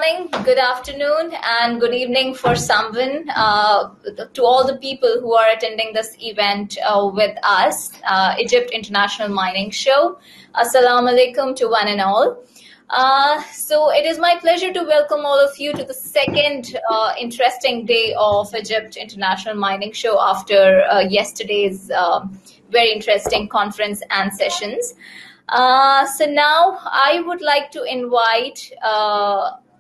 morning, good afternoon, and good evening for someone, to all the people who are attending this event with us, Egypt International Mining Show. Assalamu alaikum to one and all. So it is my pleasure to welcome all of you to the second interesting day of Egypt International Mining Show after yesterday's very interesting conference and sessions. So now I would like to invite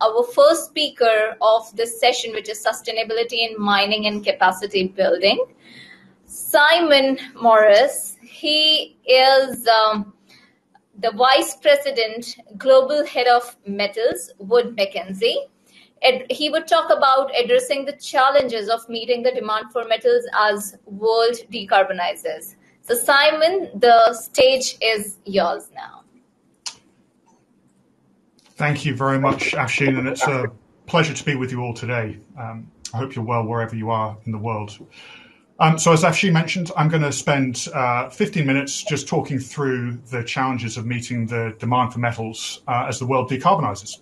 our first speaker of this session, which is Sustainability in Mining and Capacity Building, Simon Morris. He is the Vice President, Global Head of Metals, Wood Mackenzie. He would talk about addressing the challenges of meeting the demand for metals as world decarbonizes. So Simon, the stage is yours now. Thank you very much, Afshin, and it's a pleasure to be with you all today. I hope you're well wherever you are in the world. So as Afshin mentioned, I'm going to spend 15 minutes just talking through the challenges of meeting the demand for metals as the world decarbonizes.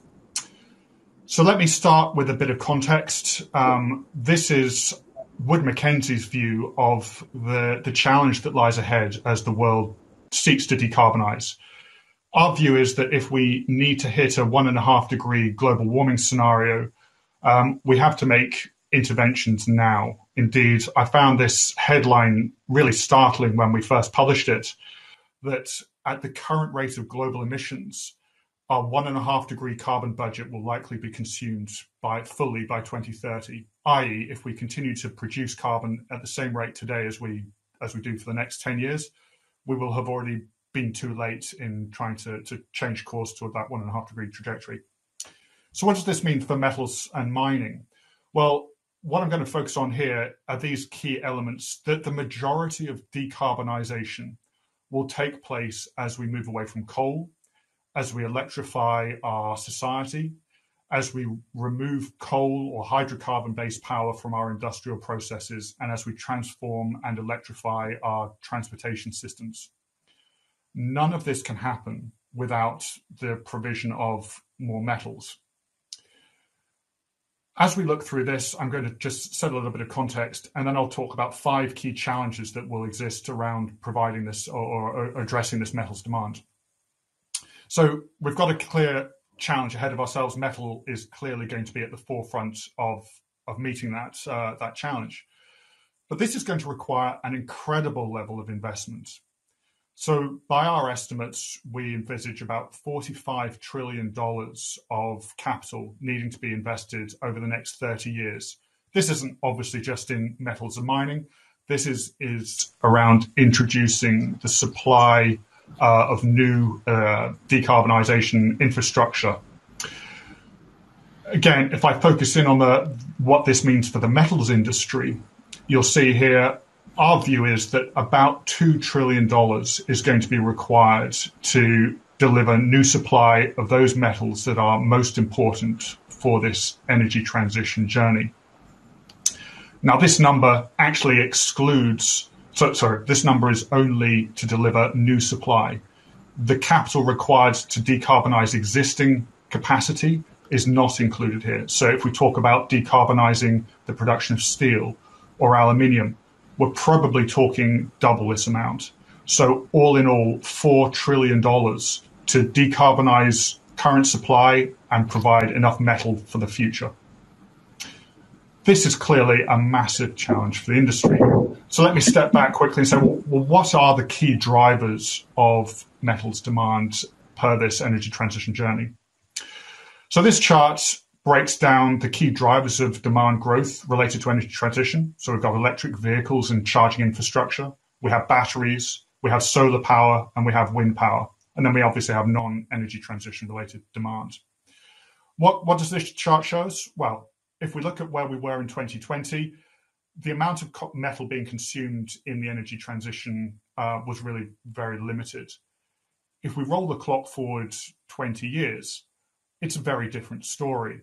So let me start with a bit of context. This is Wood Mackenzie's view of the challenge that lies ahead as the world seeks to decarbonize. Our view is that if we need to hit a 1.5 degree global warming scenario, we have to make interventions now. Indeed, I found this headline really startling when we first published it, that at the current rate of global emissions, our 1.5 degree carbon budget will likely be consumed fully by 2030, i.e. if we continue to produce carbon at the same rate today as we do for the next 10 years, we will have already been too late in trying to change course toward that 1.5 degree trajectory. So what does this mean for metals and mining? Well, what I'm going to focus on here are these key elements that the majority of decarbonization will take place as we move away from coal, as we electrify our society, as we remove coal or hydrocarbon-based power from our industrial processes, and as we transform and electrify our transportation systems. None of this can happen without the provision of more metals. As we look through this, I'm going to just set a little bit of context, and then I'll talk about 5 key challenges that will exist around providing this or addressing this metals demand. So we've got a clear challenge ahead of ourselves. Metal is clearly going to be at the forefront of meeting that challenge. But this is going to require an incredible level of investment. So by our estimates, we envisage about $45 trillion of capital needing to be invested over the next 30 years. This isn't obviously just in metals and mining. This is around introducing the supply of new decarbonization infrastructure. Again, if I focus in on what this means for the metals industry, you'll see here our view is that about $2 trillion is going to be required to deliver new supply of those metals that are most important for this energy transition journey. Now, this number actually excludes, this number is only to deliver new supply. The capital required to decarbonize existing capacity is not included here. So if we talk about decarbonizing the production of steel or aluminium, we're probably talking double this amount. So all in all, $4 trillion to decarbonize current supply and provide enough metal for the future. This is clearly a massive challenge for the industry. So let me step back quickly and say, well, what are the key drivers of metals demand per this energy transition journey? So this chart breaks down the key drivers of demand growth related to energy transition. So we've got electric vehicles and charging infrastructure. We have batteries, we have solar power, and we have wind power. And then we obviously have non-energy transition related demand. What does this chart show us? Well, if we look at where we were in 2020, the amount of metal being consumed in the energy transition was really very limited. If we roll the clock forward 20 years, it's a very different story.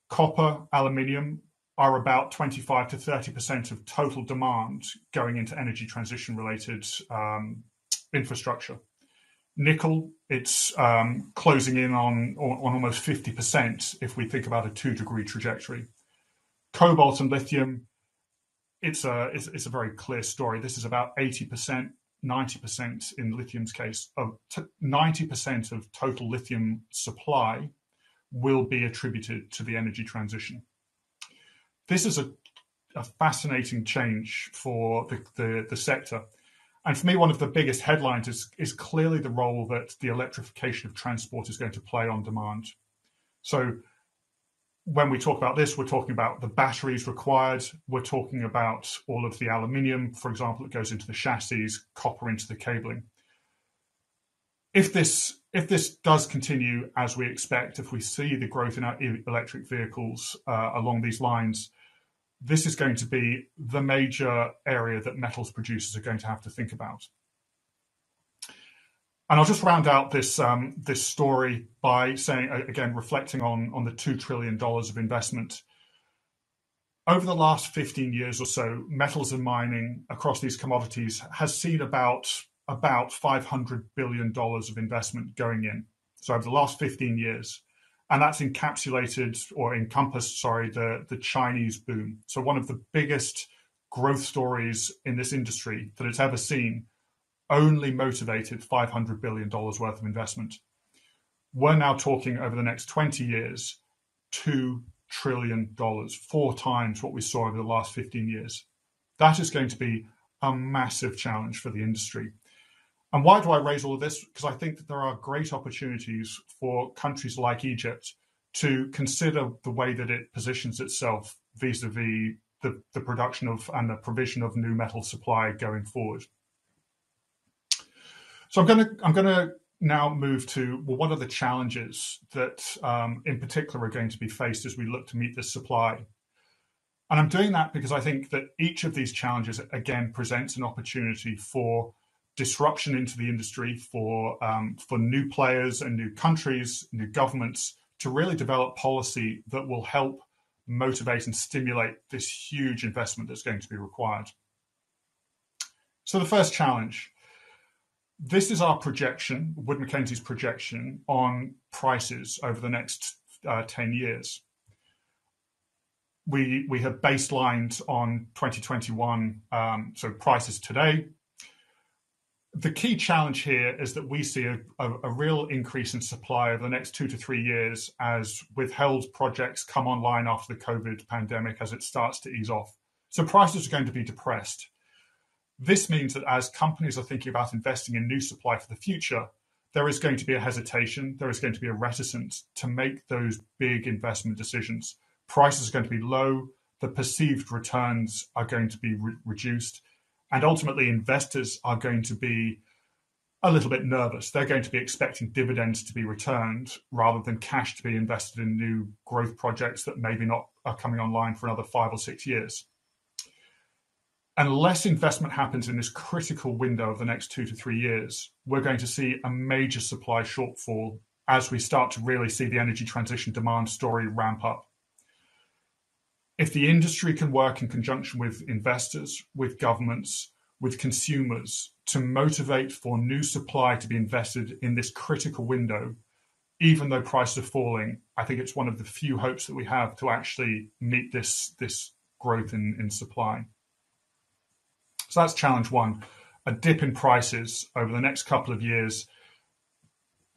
Copper, aluminium are about 25 to 30% of total demand going into energy transition related infrastructure. Nickel, it's closing in on almost 50% if we think about a 2-degree trajectory. Cobalt and lithium, it's a very clear story. This is about 80%, 90% in lithium's case. 90% of total lithium supply will be attributed to the energy transition. This is a fascinating change for the sector. And for me, one of the biggest headlines is clearly the role that the electrification of transport is going to play on demand. So when we talk about this, we're talking about the batteries required. We're talking about all of the aluminium, for example, that goes into the chassis, copper into the cabling. If this does continue as we expect, if we see the growth in our electric vehicles along these lines, this is going to be the major area that metals producers are going to have to think about. And I'll just round out this story by saying, again, reflecting on the $2 trillion of investment. Over the last 15 years or so, metals and mining across these commodities has seen about $500 billion of investment going in. So over the last 15 years. And that's encompassed the Chinese boom. So one of the biggest growth stories in this industry that it's ever seen only motivated $500 billion worth of investment. We're now talking over the next 20 years, $2 trillion, 4 times what we saw over the last 15 years. That is going to be a massive challenge for the industry. And why do I raise all of this? Because I think that there are great opportunities for countries like Egypt to consider the way that it positions itself vis-a-vis the production of and the provision of new metal supply going forward. So I'm going to now move to, well, what are the challenges that in particular are going to be faced as we look to meet this supply? And I'm doing that because I think that each of these challenges, again, presents an opportunity for disruption into the industry, for new players and new countries, new governments to really develop policy that will help motivate and stimulate this huge investment that's going to be required. So the first challenge, this is our projection, Wood Mackenzie's projection on prices over the next 10 years. We have baselined on 2021, so prices today. The key challenge here is that we see a real increase in supply over the next 2 to 3 years as withheld projects come online after the COVID pandemic as it starts to ease off. So prices are going to be depressed. This means that as companies are thinking about investing in new supply for the future, there is going to be a hesitation, there is going to be a reticence to make those big investment decisions. Prices are going to be low, the perceived returns are going to be reduced, and ultimately investors are going to be a little bit nervous. They're going to be expecting dividends to be returned rather than cash to be invested in new growth projects that maybe not are coming online for another 5 or 6 years. Unless investment happens in this critical window of the next 2 to 3 years, we're going to see a major supply shortfall as we start to really see the energy transition demand story ramp up. If the industry can work in conjunction with investors, with governments, with consumers to motivate for new supply to be invested in this critical window, even though prices are falling, I think it's one of the few hopes that we have to actually meet this growth in supply. So that's challenge one, a dip in prices over the next couple of years,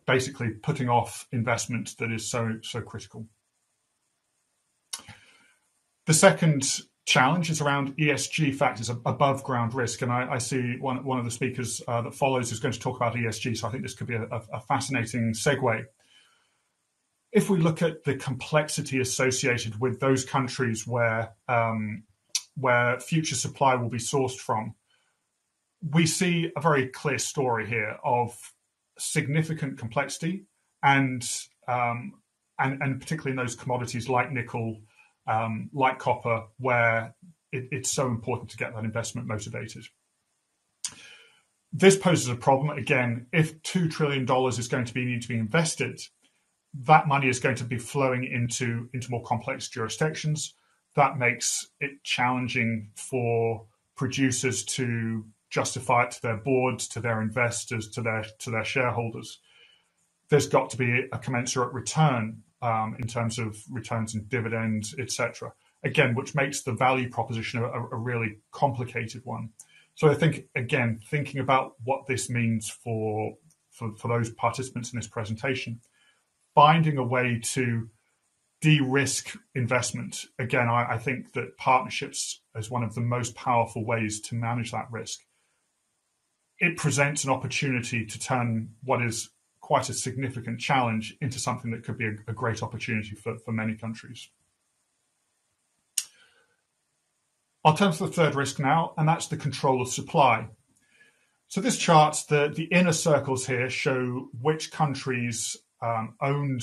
basically putting off investment that is so critical. The second challenge is around ESG factors, above ground risk. And I see one of the speakers that follows is going to talk about ESG, so I think this could be a fascinating segue. If we look at the complexity associated with those countries where future supply will be sourced from, we see a very clear story here of significant complexity and particularly in those commodities like nickel, like copper, where it's so important to get that investment motivated. This poses a problem. Again, if $2 trillion is going to need to be invested, that money is going to be flowing into more complex jurisdictions. That makes it challenging for producers to justify it to their boards, to their investors, to their shareholders. There's got to be a commensurate return in terms of returns and dividends, etc. Again, which makes the value proposition a really complicated one. So I think, again, thinking about what this means for those participants in this presentation, finding a way to de-risk investment. Again, I think that partnerships is one of the most powerful ways to manage that risk. It presents an opportunity to turn what is quite a significant challenge into something that could be a great opportunity for many countries. I'll turn to the third risk now, and that's the control of supply. So this chart, the inner circles here show which countries owned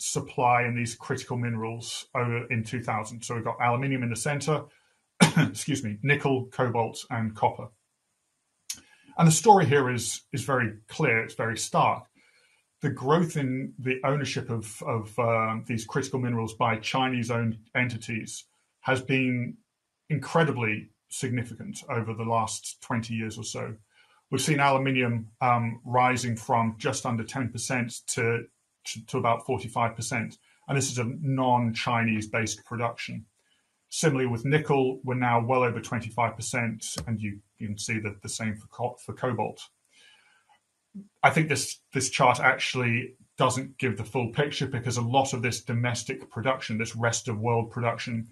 supply in these critical minerals in 2000. So we've got aluminium in the center, excuse me, nickel, cobalt, and copper. And the story here is very clear, it's very stark. The growth in the ownership of these critical minerals by Chinese-owned entities has been incredibly significant over the last 20 years or so. We've seen aluminium rising from just under 10% to about 45%, and this is a non-Chinese based production. Similarly with nickel, we're now well over 25%, and you can see that the same for cobalt. I think this chart actually doesn't give the full picture, because a lot of this domestic production, this rest of world production,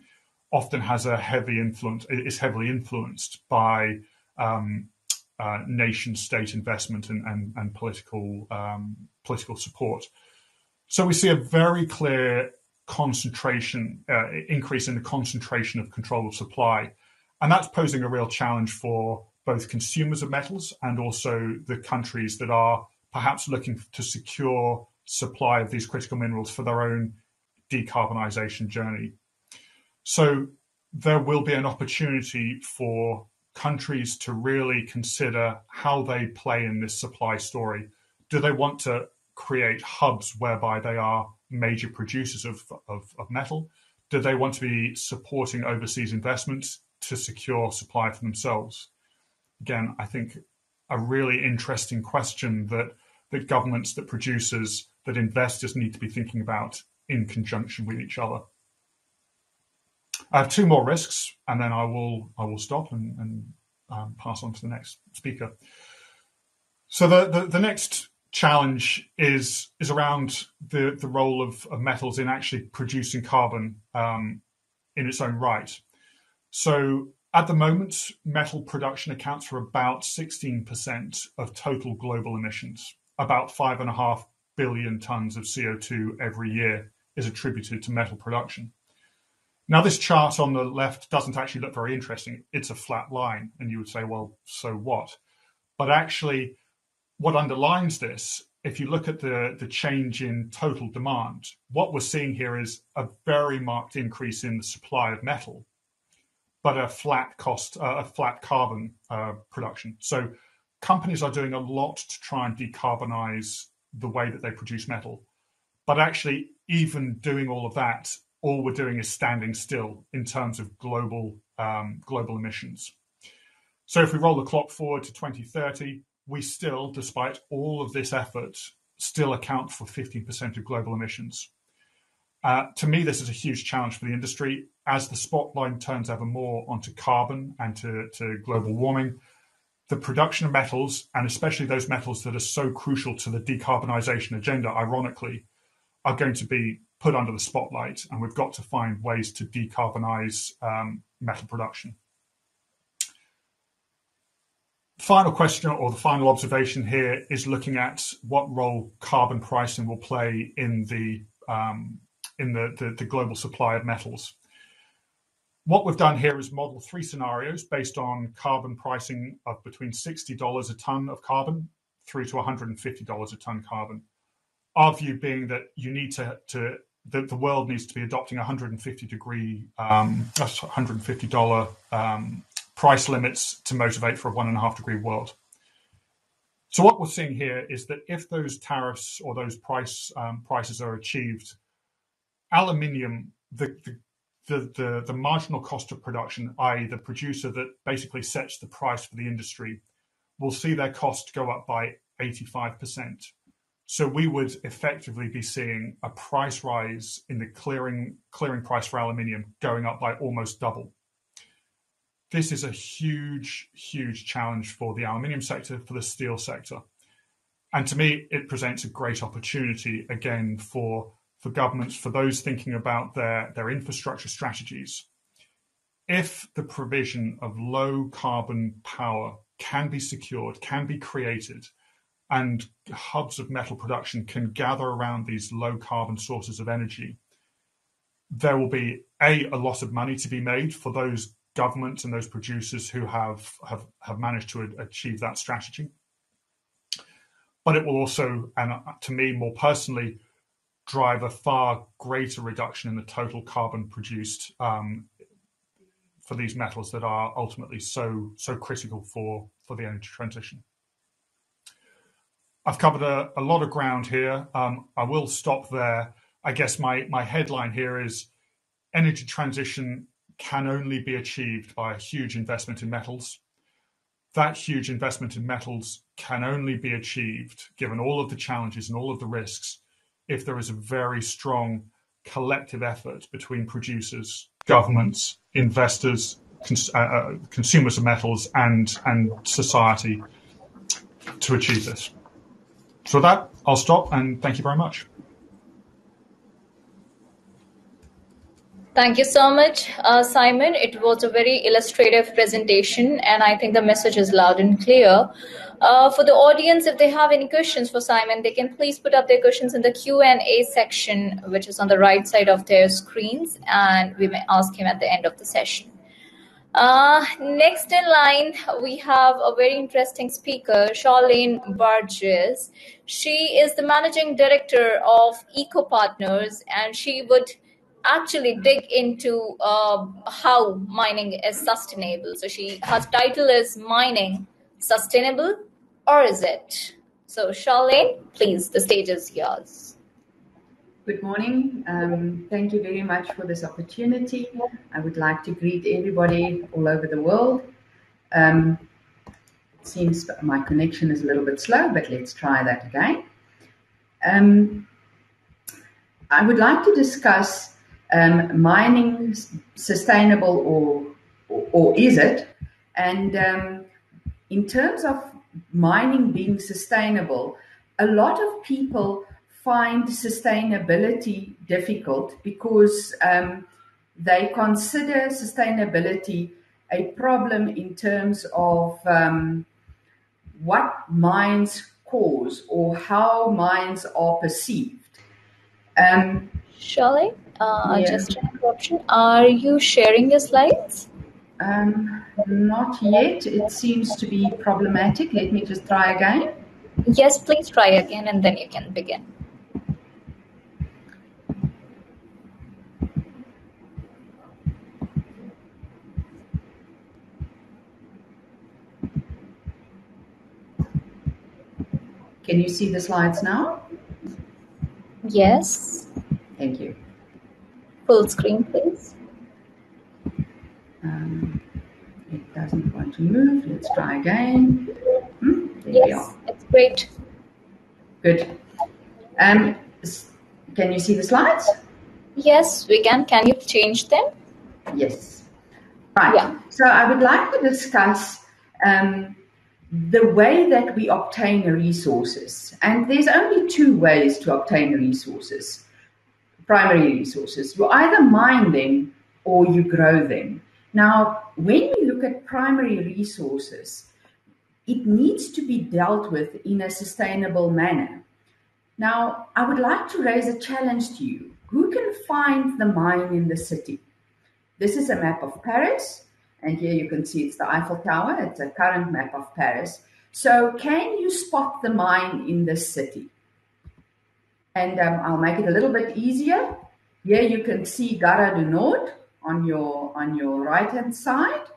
often has a heavy influence, is heavily influenced by nation state investment and political support. So we see a very clear concentration, increase in the concentration of control of supply. And that's posing a real challenge for both consumers of metals and also the countries that are perhaps looking to secure supply of these critical minerals for their own decarbonisation journey. So there will be an opportunity for countries to really consider how they play in this supply story. Do they want to create hubs whereby they are major producers of metal? Do they want to be supporting overseas investments to secure supply for themselves? Again, I think a really interesting question that governments, that producers, that investors need to be thinking about in conjunction with each other. I have two more risks, and then I will stop and pass on to the next speaker. So the next challenge is around the role of metals in actually producing carbon in its own right. So at the moment, metal production accounts for about 16% of total global emissions. About 5.5 billion tons of CO2 every year is attributed to metal production. Now, this chart on the left doesn't actually look very interesting. It's a flat line, and you would say, well, so what? But actually, what underlines this, if you look at the change in total demand, what we're seeing here is a very marked increase in the supply of metal, but a flat carbon production. So companies are doing a lot to try and decarbonize the way that they produce metal. But actually, even doing all of that, all we're doing is standing still in terms of global emissions. So if we roll the clock forward to 2030, we still, despite all of this effort, still account for 15% of global emissions. To me, this is a huge challenge for the industry. As the spotlight turns ever more onto carbon and to global warming, the production of metals, and especially those metals that are so crucial to the decarbonisation agenda, ironically, are going to be put under the spotlight, and we've got to find ways to decarbonise metal production. Final question, or the final observation here, is looking at what role carbon pricing will play in the global supply of metals. What we've done here is model 3 scenarios based on carbon pricing of between $60 a ton of carbon through to $150 a ton carbon. Our view being that you need the world needs to be adopting $150 price limits to motivate for a 1.5 degree world. So what we're seeing here is that if those tariffs or those prices are achieved, aluminium, the the marginal cost of production, i.e. the producer that basically sets the price for the industry, will see their cost go up by 85%. So we would effectively be seeing a price rise in the clearing price for aluminium going up by almost double. This is a huge, huge challenge for the aluminium sector, for the steel sector. And to me, it presents a great opportunity, again, for governments, for those thinking about their infrastructure strategies. If the provision of low carbon power can be secured, can be created, and hubs of metal production can gather around these low carbon sources of energy, there will be a lot of money to be made for those governments and those producers who have managed to achieve that strategy. But it will also, and to me more personally, drive a far greater reduction in the total carbon produced for these metals that are ultimately so critical for the energy transition. I've covered a lot of ground here. I will stop there. I guess my headline here is energy transition can only be achieved by a huge investment in metals. That huge investment in metals can only be achieved, given all of the challenges and all of the risks, if there is a very strong collective effort between producers, governments, investors, consumers of metals, and society to achieve this. So with that, I'll stop, and thank you very much. Thank you so much, Simon. It was a very illustrative presentation, and I think the message is loud and clear. For the audience, if they have any questions for Simon, they can please put up their questions in the Q&A section, which is on the right side of their screens, and we may ask him at the end of the session. Next in line, we have a very interesting speaker, Charlene Burgess. She is the managing director of Eco Partners, and she would actually dig into how mining is sustainable. So her title is Mining Sustainable, or is it? So Charlene, please, the stage is yours. Good morning. Thank you very much for this opportunity. I would like to greet everybody all over the world. It seems my connection is a little bit slow, but let's try that again. I would like to discuss mining sustainable or is it? And in terms of mining being sustainable, a lot of people find sustainability difficult because they consider sustainability a problem in terms of what mines cause or how mines are perceived. Charlene, just an interruption. Are you sharing your slides? Not yet. It seems to be problematic. Let me just try again. Yes, please try again, and then you can begin. Can you see the slides now? Yes. Thank you. Full screen, please. It doesn't want to move. Let's try again. Yes, it's great. Good. Can you see the slides? Yes, we can. Can you change them? Yes. Right. Yeah. So I would like to discuss the way that we obtain resources. And there's only two ways to obtain resources, primary resources. You either mine them or you grow them. Now, when we look at primary resources, it needs to be dealt with in a sustainable manner. Now, I would like to raise a challenge to you. Who can find the mine in the city? This is a map of Paris. And here you can see it's the Eiffel Tower. It's a current map of Paris. So can you spot the mine in this city? And I'll make it a little bit easier. Here you can see Gare du Nord on your right-hand side.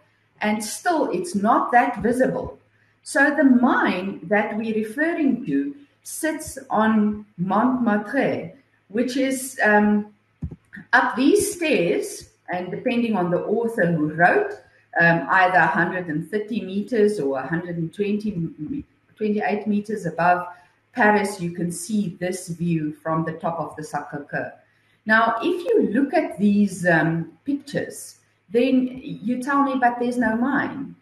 And still, it's not that visible. So the mine that we're referring to sits on Montmartre, which is up these stairs. and depending on the author who wrote, either 130 meters or 128 meters above Paris, you can see this view from the top of the Sacré-Cœur. Now, if you look at these pictures, then you tell me, but there's no mine.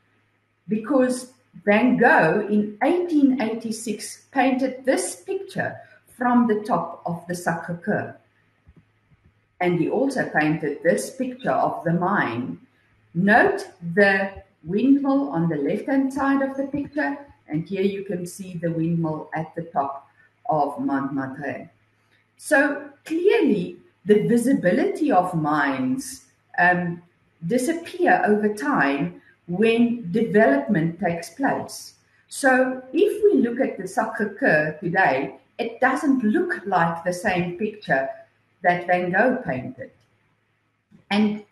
Because Van Gogh in 1886 painted this picture from the top of the Sacré-Cœur. And he also painted this picture of the mine. Note the windmill on the left-hand side of the picture, and here you can see the windmill at the top of Montmartre. So clearly, the visibility of mines disappear over time when development takes place. So if we look at the Sacré-Cœur today, it doesn't look like the same picture that Van Gogh painted. And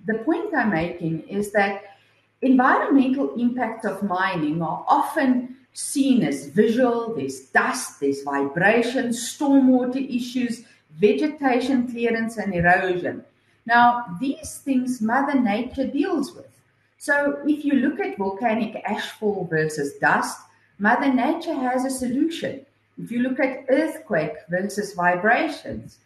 the point I'm making is that environmental impacts of mining are often seen as visual. There's dust, there's vibration, stormwater issues, vegetation clearance and erosion. Now, these things Mother Nature deals with. So if you look at volcanic ashfall versus dust, Mother Nature has a solution. If you look at earthquake versus vibrations,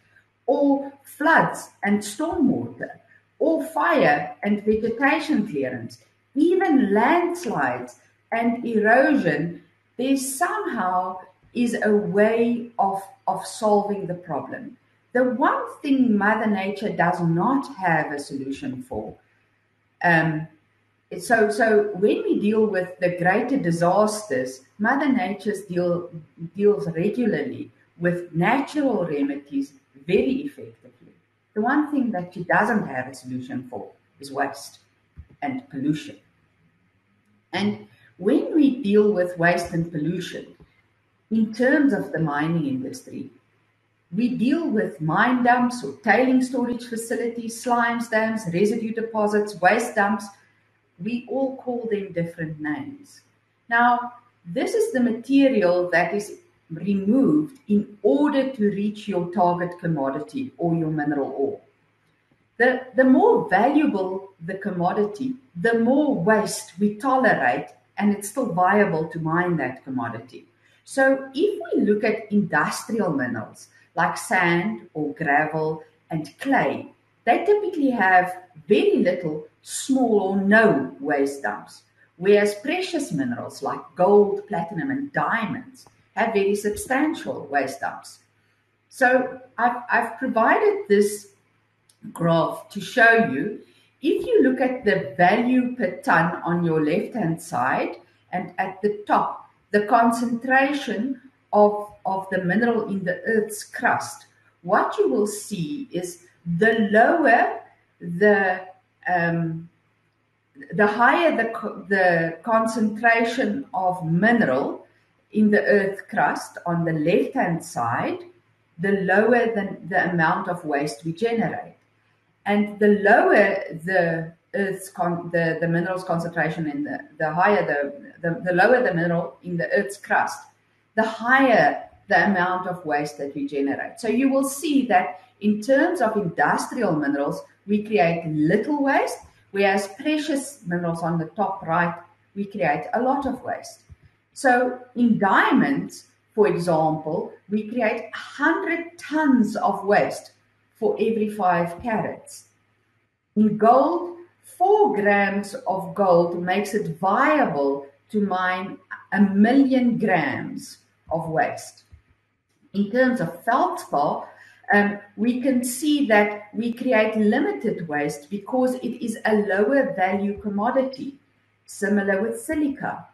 or floods and stormwater, or fire and vegetation clearance, even landslides and erosion, there somehow is a way of solving the problem. The one thing Mother Nature does not have a solution for, so when we deal with the greater disasters, Mother Nature deals regularly with natural remedies very effectively. The one thing that she doesn't have a solution for is waste and pollution. And when we deal with waste and pollution, in terms of the mining industry, we deal with mine dumps or tailing storage facilities, slimes dams, residue deposits, waste dumps. We all call them different names. Now, this is the material that is removed in order to reach your target commodity or your mineral ore. The more valuable the commodity, the more waste we tolerate, and it's still viable to mine that commodity. So if we look at industrial minerals like sand or gravel and clay, they typically have very little, small or no waste dumps, whereas precious minerals like gold, platinum and diamonds have very substantial waste dumps. So I've provided this graph to show you, if you look at the value per ton on your left-hand side, and at the top, the concentration of the mineral in the Earth's crust, what you will see is the lower the higher the concentration of mineral in the Earth crust on the left-hand side, the lower the amount of waste we generate. And the lower the Earth's the mineral's concentration in the higher the lower the mineral in the Earth's crust, the higher the amount of waste that we generate. So you will see that in terms of industrial minerals, we create little waste, whereas precious minerals on the top right, we create a lot of waste. So in diamonds, for example, we create 100 tons of waste for every 5 carats. In gold, 4 grams of gold makes it viable to mine 1 million grams of waste. In terms of feldspar, we can see that we create limited waste because it is a lower value commodity, similar with silica.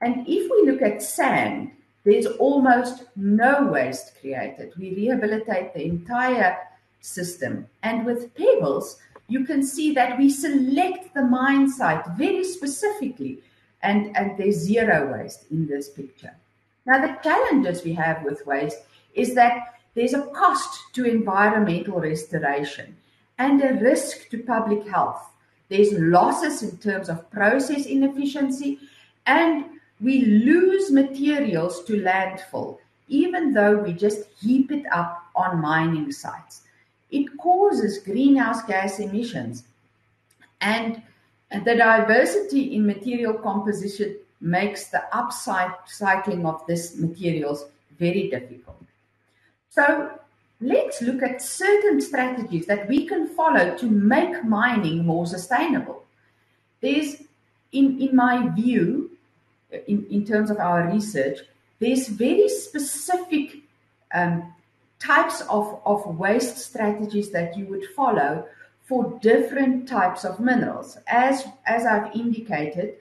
And if we look at sand, there's almost no waste created. We rehabilitate the entire system. And with pebbles, you can see that we select the mine site very specifically, and there's zero waste in this picture. Now, the challenges we have with waste is that there's a cost to environmental restoration and a risk to public health. There's losses in terms of process inefficiency, and we lose materials to landfill, even though we just heap it up on mining sites. it causes greenhouse gas emissions. And the diversity in material composition makes the upcycling of these materials very difficult. So let's look at certain strategies that we can follow to make mining more sustainable. There's, in my view, in terms of our research, there's very specific types of waste strategies that you would follow for different types of minerals. As I've indicated,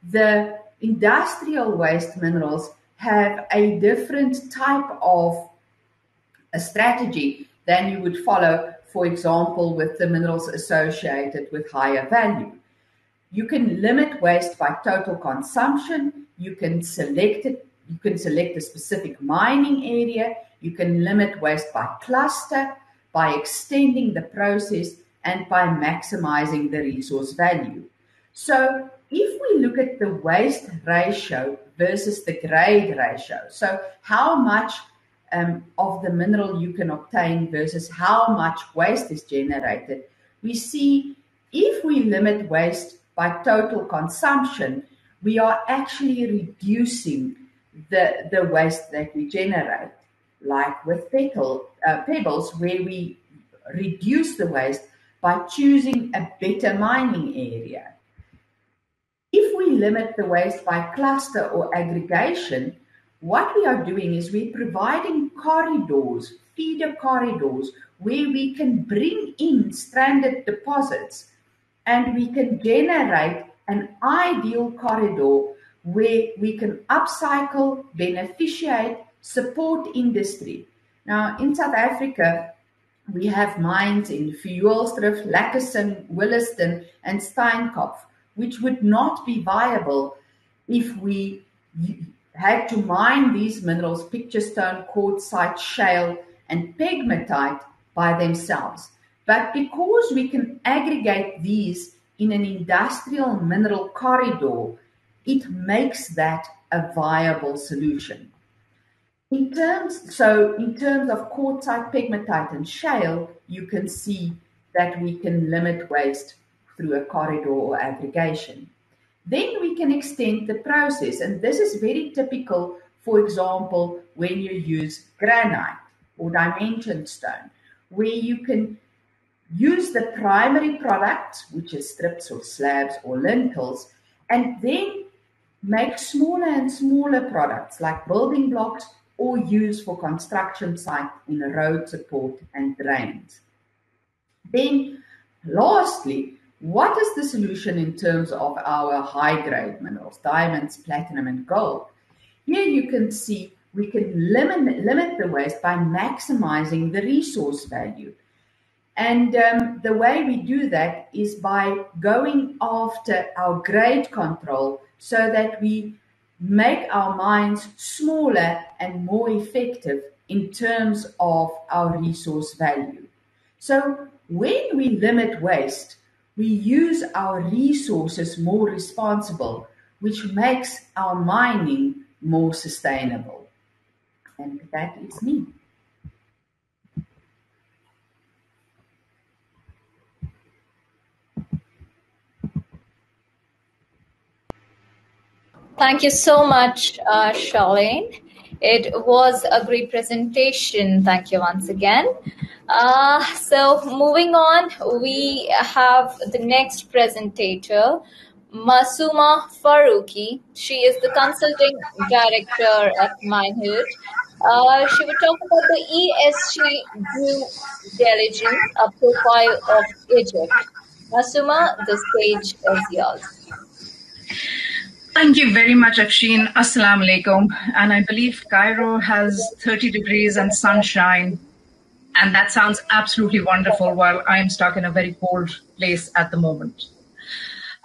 the industrial waste minerals have a different type of a strategy than you would follow, for example, with the minerals associated with higher value. You can limit waste by total consumption. You can select it. You can select a specific mining area. You can limit waste by cluster, by extending the process, and by maximizing the resource value. So if we look at the waste ratio versus the grade ratio, so how much of the mineral you can obtain versus how much waste is generated, we see if we limit waste by total consumption, we are actually reducing the waste that we generate, like with pebbles, where we reduce the waste by choosing a better mining area. If we limit the waste by cluster or aggregation, what we are doing is we're providing corridors, feeder corridors, where we can bring in stranded deposits, and we can generate an ideal corridor where we can upcycle, beneficiate, support industry. Now, in South Africa, we have mines in Vuurstrift, Lakesson, Williston, and Steenkop, which would not be viable if we had to mine these minerals, picturestone, quartzite, shale, and pegmatite by themselves. But because we can aggregate these in an industrial mineral corridor, it makes that a viable solution. In terms of quartzite, pegmatite, and shale, you can see that we can limit waste through a corridor or aggregation. Then we can extend the process, and this is very typical, for example, when you use granite or dimension stone, where you can use the primary product, which is strips or slabs or lintels, and then make smaller and smaller products like building blocks, or use for construction site in road support and drains. Then lastly, what is the solution in terms of our high-grade minerals, diamonds, platinum, and gold? Here you can see we can limit the waste by maximizing the resource value. And the way we do that is by going after our grade control so that we make our mines smaller and more effective in terms of our resource value. So when we limit waste, we use our resources more responsible, which makes our mining more sustainable. And that is me. Thank you so much, Charlene. It was a great presentation. Thank you once again. So moving on, we have the next presentator, Masuma Faruqi. She is the consulting director at Minehood. She will talk about the ESG due diligence, a profile of Egypt. Masuma, the stage is yours. Thank you very much, Afshin. Assalamu alaikum. And I believe Cairo has 30 degrees and sunshine. And that sounds absolutely wonderful while I'm stuck in a very cold place at the moment.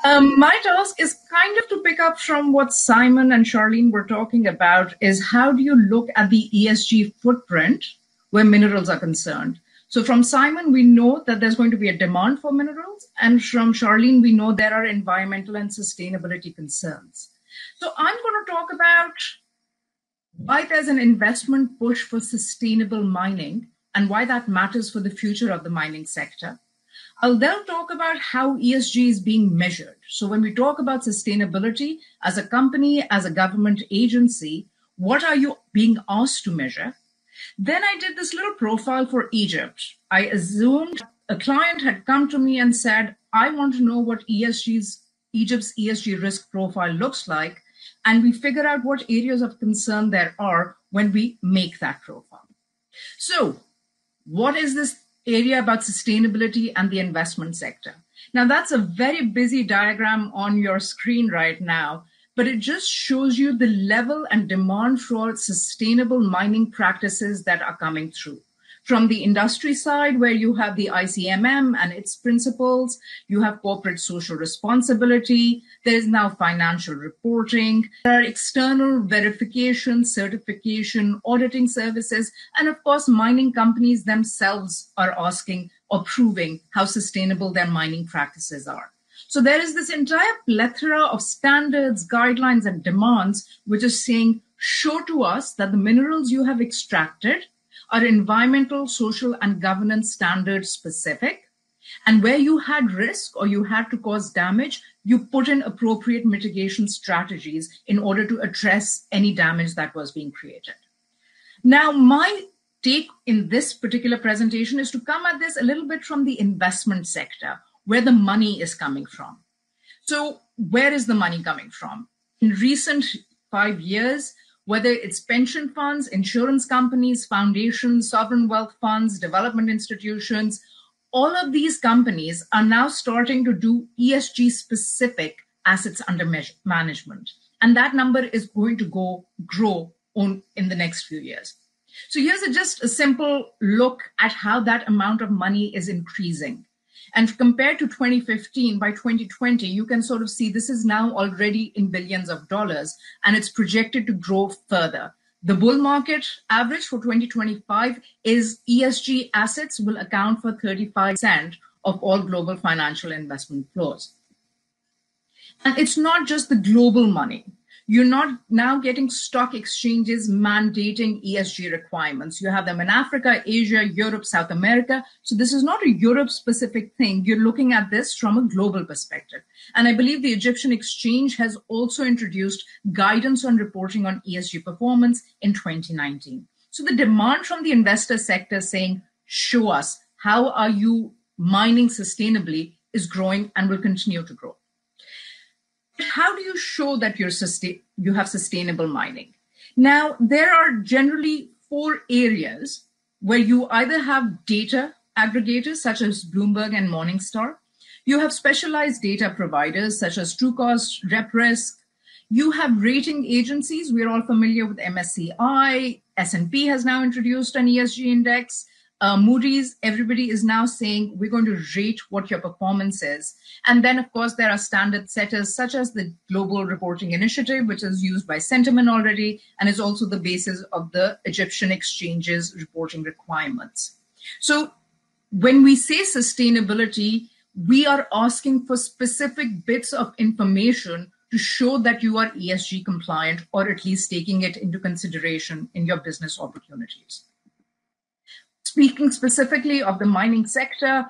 My task is kind of to pick up from what Simon and Charlene were talking about, is how do you look at the ESG footprint where minerals are concerned? So from Simon, we know that there's going to be a demand for minerals. And from Charlene, we know there are environmental and sustainability concerns. So I'm going to talk about why there's an investment push for sustainable mining and why that matters for the future of the mining sector. I'll then talk about how ESG is being measured. So when we talk about sustainability as a company, as a government agency, what are you being asked to measure? Then I did this little profile for Egypt. I assumed a client had come to me and said, I want to know what Egypt's ESG risk profile looks like. And we figure out what areas of concern there are when we make that profile. So what is this area about sustainability and the investment sector? Now, that's a very busy diagram on your screen right now, but it just shows you the level and demand for sustainable mining practices that are coming through. From the industry side, where you have the ICMM and its principles, you have corporate social responsibility, there's now financial reporting, there are external verification, certification, auditing services, and of course, mining companies themselves are asking or proving how sustainable their mining practices are. So there is this entire plethora of standards, guidelines, and demands, which is saying, show to us that the minerals you have extracted are environmental, social, and governance standards specific. And where you had risk or you had to cause damage, you put in appropriate mitigation strategies in order to address any damage that was being created. Now, my take in this particular presentation is to come at this a little bit from the investment sector, where the money is coming from. So where is the money coming from? In recent 5 years, whether it's pension funds, insurance companies, foundations, sovereign wealth funds, development institutions, all of these companies are now starting to do ESG-specific assets under management. And that number is going to grow in the next few years. So here's just a simple look at how that amount of money is increasing. And compared to 2015, by 2020, you can sort of see this is now already in billions of dollars, and it's projected to grow further. The bull market average for 2025 is ESG assets will account for 35% of all global financial investment flows. And it's not just the global money. You're not now getting stock exchanges mandating ESG requirements. You have them in Africa, Asia, Europe, South America. So this is not a Europe-specific thing. You're looking at this from a global perspective. And I believe the Egyptian Exchange has also introduced guidance on reporting on ESG performance in 2019. So the demand from the investor sector saying, show us how are you mining sustainably is growing and will continue to grow. How do you show that you have sustainable mining? Now, there are generally 4 areas where you either have data aggregators such as Bloomberg and Morningstar. You have specialized data providers such as TrueCost, RepRisk. You have rating agencies. We're all familiar with MSCI. S&P has now introduced an ESG index. Moody's, everybody is now saying we're going to rate what your performance is. And then, of course, there are standard setters such as the Global Reporting Initiative, which is used by Sentiment already, and is also the basis of the Egyptian Exchange's reporting requirements. So when we say sustainability, we are asking for specific bits of information to show that you are ESG compliant, or at least taking it into consideration in your business opportunities. Speaking specifically of the mining sector,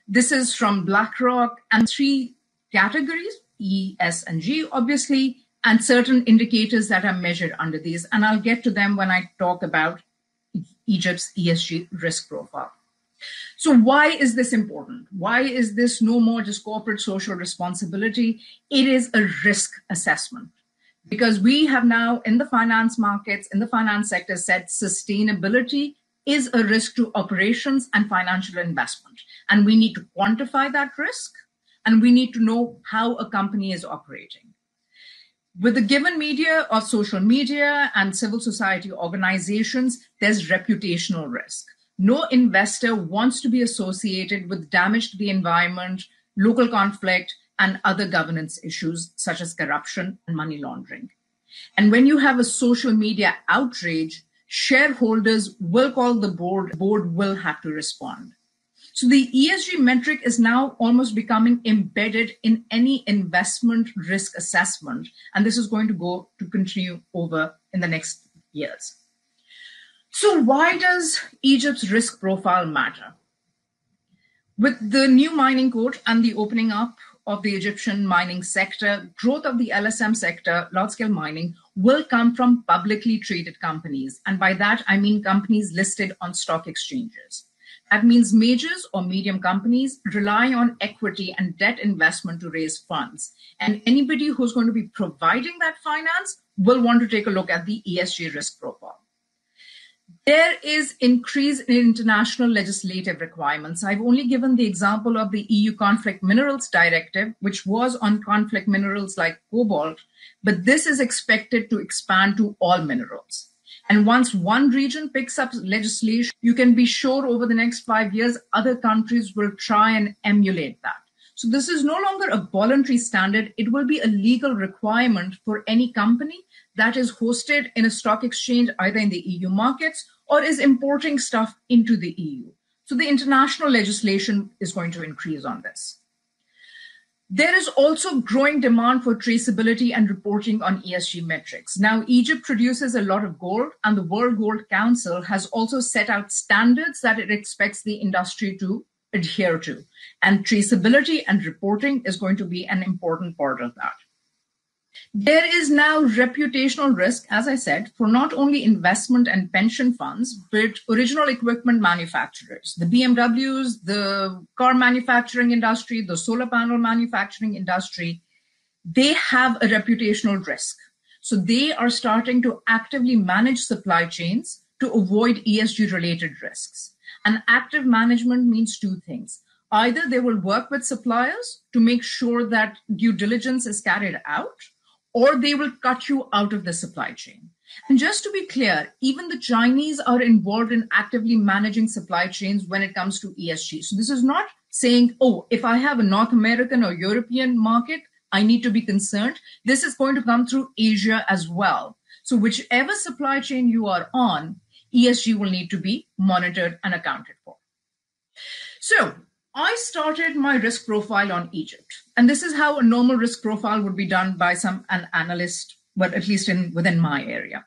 this is from BlackRock, and 3 categories, E, S, and G, obviously, and certain indicators that are measured under these. And I'll get to them when I talk about Egypt's ESG risk profile. So why is this important? Why is this no more just corporate social responsibility? It is a risk assessment. Because we have now in the finance markets, in the finance sector, said sustainability is a risk to operations and financial investment. And we need to quantify that risk, and we need to know how a company is operating. With the given media of social media and civil society organizations, there's reputational risk. No investor wants to be associated with damage to the environment, local conflict, and other governance issues such as corruption and money laundering. And when you have a social media outrage, shareholders will call the board will have to respond. So the ESG metric is now almost becoming embedded in any investment risk assessment, and this is going to continue over in the next years. So why does Egypt's risk profile matter? With the new mining code and the opening up of the Egyptian mining sector, growth of the LSM sector, large-scale mining, will come from publicly traded companies. And by that, I mean companies listed on stock exchanges. That means majors or medium companies rely on equity and debt investment to raise funds. And anybody who's going to be providing that finance will want to take a look at the ESG risk profile. There is increase in international legislative requirements. I've only given the example of the EU Conflict Minerals Directive, which was on conflict minerals like cobalt, but this is expected to expand to all minerals. And once one region picks up legislation, you can be sure over the next 5 years, other countries will try and emulate that. So this is no longer a voluntary standard. It will be a legal requirement for any company that is hosted in a stock exchange, either in the EU markets or is importing stuff into the EU. So the international legislation is going to increase on this. There is also growing demand for traceability and reporting on ESG metrics. Now, Egypt produces a lot of gold, and the World Gold Council has also set out standards that it expects the industry to adhere to. And traceability and reporting is going to be an important part of that. There is now reputational risk, as I said, for not only investment and pension funds, but original equipment manufacturers, the BMWs, the car manufacturing industry, the solar panel manufacturing industry. They have a reputational risk. So they are starting to actively manage supply chains to avoid ESG-related risks. And active management means two things. Either they will work with suppliers to make sure that due diligence is carried out, or they will cut you out of the supply chain. And just to be clear, even the Chinese are involved in actively managing supply chains when it comes to ESG. So this is not saying, oh, if I have a North American or European market, I need to be concerned. This is going to come through Asia as well. So whichever supply chain you are on, ESG will need to be monitored and accounted for. So I started my risk profile on Egypt. And this is how a normal risk profile would be done by an analyst, but at least within my area.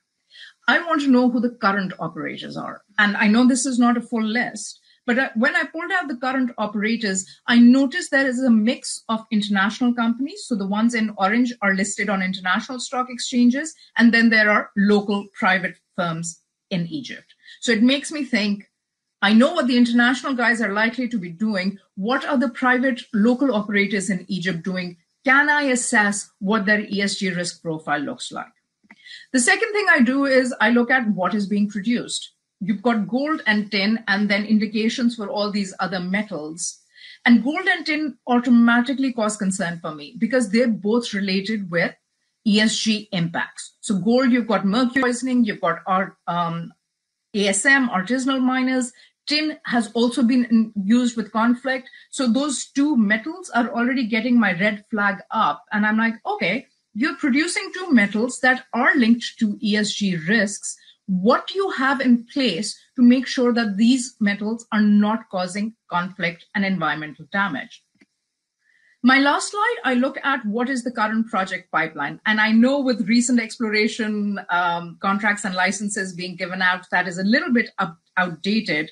I want to know who the current operators are. And I know this is not a full list, but when I pulled out the current operators, I noticed there is a mix of international companies. So the ones in orange are listed on international stock exchanges, and then there are local private firms in Egypt. So it makes me think, I know what the international guys are likely to be doing. What are the private local operators in Egypt doing? Can I assess what their ESG risk profile looks like? The second thing I do is I look at what is being produced. You've got gold and tin, and then indications for all these other metals. And gold and tin automatically cause concern for me because they're both related with ESG impacts. So gold, you've got mercury poisoning, you've got ASM, artisanal miners. Tin has also been used with conflict. So those two metals are already getting my red flag up. And I'm like, okay, you're producing two metals that are linked to ESG risks. What do you have in place to make sure that these metals are not causing conflict and environmental damage? My last slide, I look at what is the current project pipeline. And I know with recent exploration contracts and licenses being given out, that is a little bit outdated.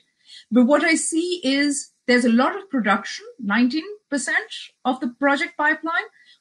But what I see is there's a lot of production, 19% of the project pipeline,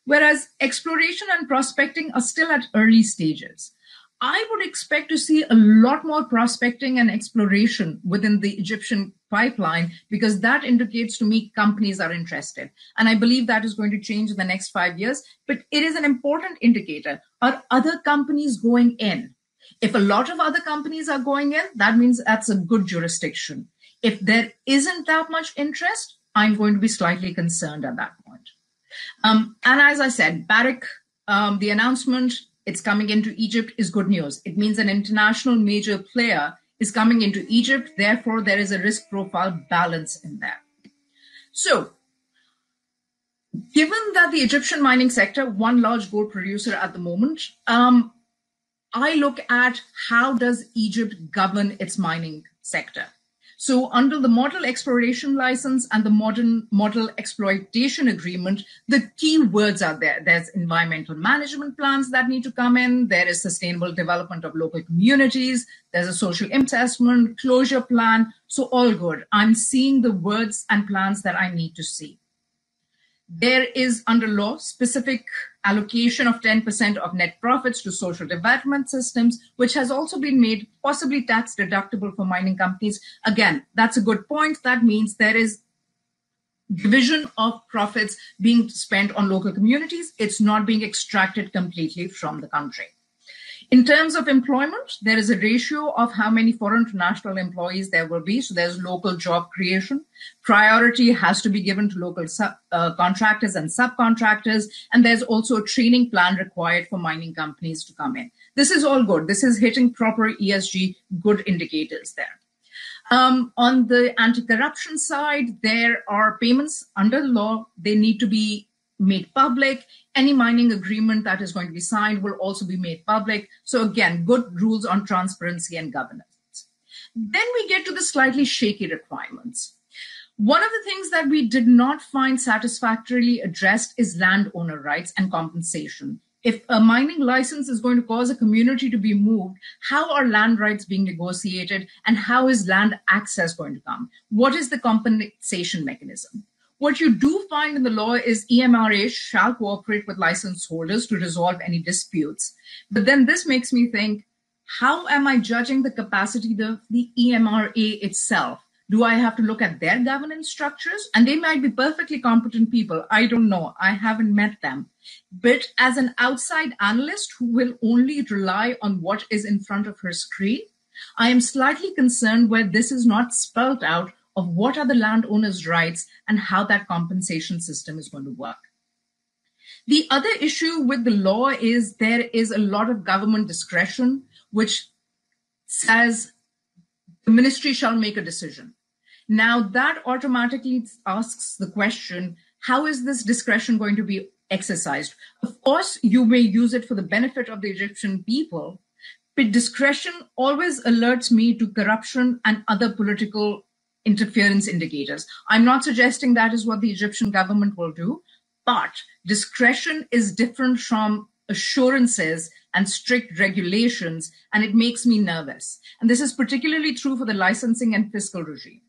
whereas exploration and prospecting are still at early stages. I would expect to see a lot more prospecting and exploration within the Egyptian pipeline because that indicates to me companies are interested. And I believe that is going to change in the next 5 years. But it is an important indicator. Are other companies going in? If a lot of other companies are going in, that means that's a good jurisdiction. If there isn't that much interest, I'm going to be slightly concerned at that point. And as I said, Barrick, the announcement, it's coming into Egypt is good news. It means an international major player is coming into Egypt. Therefore, there is a risk profile balance in there. So, given that the Egyptian mining sector, one large gold producer at the moment, I look at how does Egypt govern its mining sector. So under the model exploration license and the modern model exploitation agreement, the key words are there. There's environmental management plans that need to come in. There is sustainable development of local communities. There's a social impact assessment, closure plan. So all good. I'm seeing the words and plans that I need to see. There is under law specific allocation of 10% of net profits to social development systems, which has also been made possibly tax deductible for mining companies. Again, that's a good point. That means there is division of profits being spent on local communities. It's not being extracted completely from the country. In terms of employment, there is a ratio of how many foreign to national employees there will be. So there's local job creation. Priority has to be given to local contractors and subcontractors. And there's also a training plan required for mining companies to come in. This is all good. This is hitting proper ESG, good indicators there. On the anti-corruption side, there are payments under the law. They need to be made public. Any mining agreement that is going to be signed will also be made public. So again, good rules on transparency and governance. Then we get to the slightly shaky requirements. One of the things that we did not find satisfactorily addressed is landowner rights and compensation. If a mining license is going to cause a community to be moved, how are land rights being negotiated and how is land access going to come? What is the compensation mechanism? What you do find in the law is EMRA shall cooperate with license holders to resolve any disputes. But then this makes me think, how am I judging the capacity of the EMRA itself? Do I have to look at their governance structures? And they might be perfectly competent people. I don't know. I haven't met them. But as an outside analyst who will only rely on what is in front of her screen, I am slightly concerned where this is not spelled out of what are the landowners' rights and how that compensation system is going to work. The other issue with the law is there is a lot of government discretion, which says the ministry shall make a decision. Now that automatically asks the question, how is this discretion going to be exercised? Of course, you may use it for the benefit of the Egyptian people, but discretion always alerts me to corruption and other political interference indicators. I'm not suggesting that is what the Egyptian government will do, but discretion is different from assurances and strict regulations, and it makes me nervous. And this is particularly true for the licensing and fiscal regime.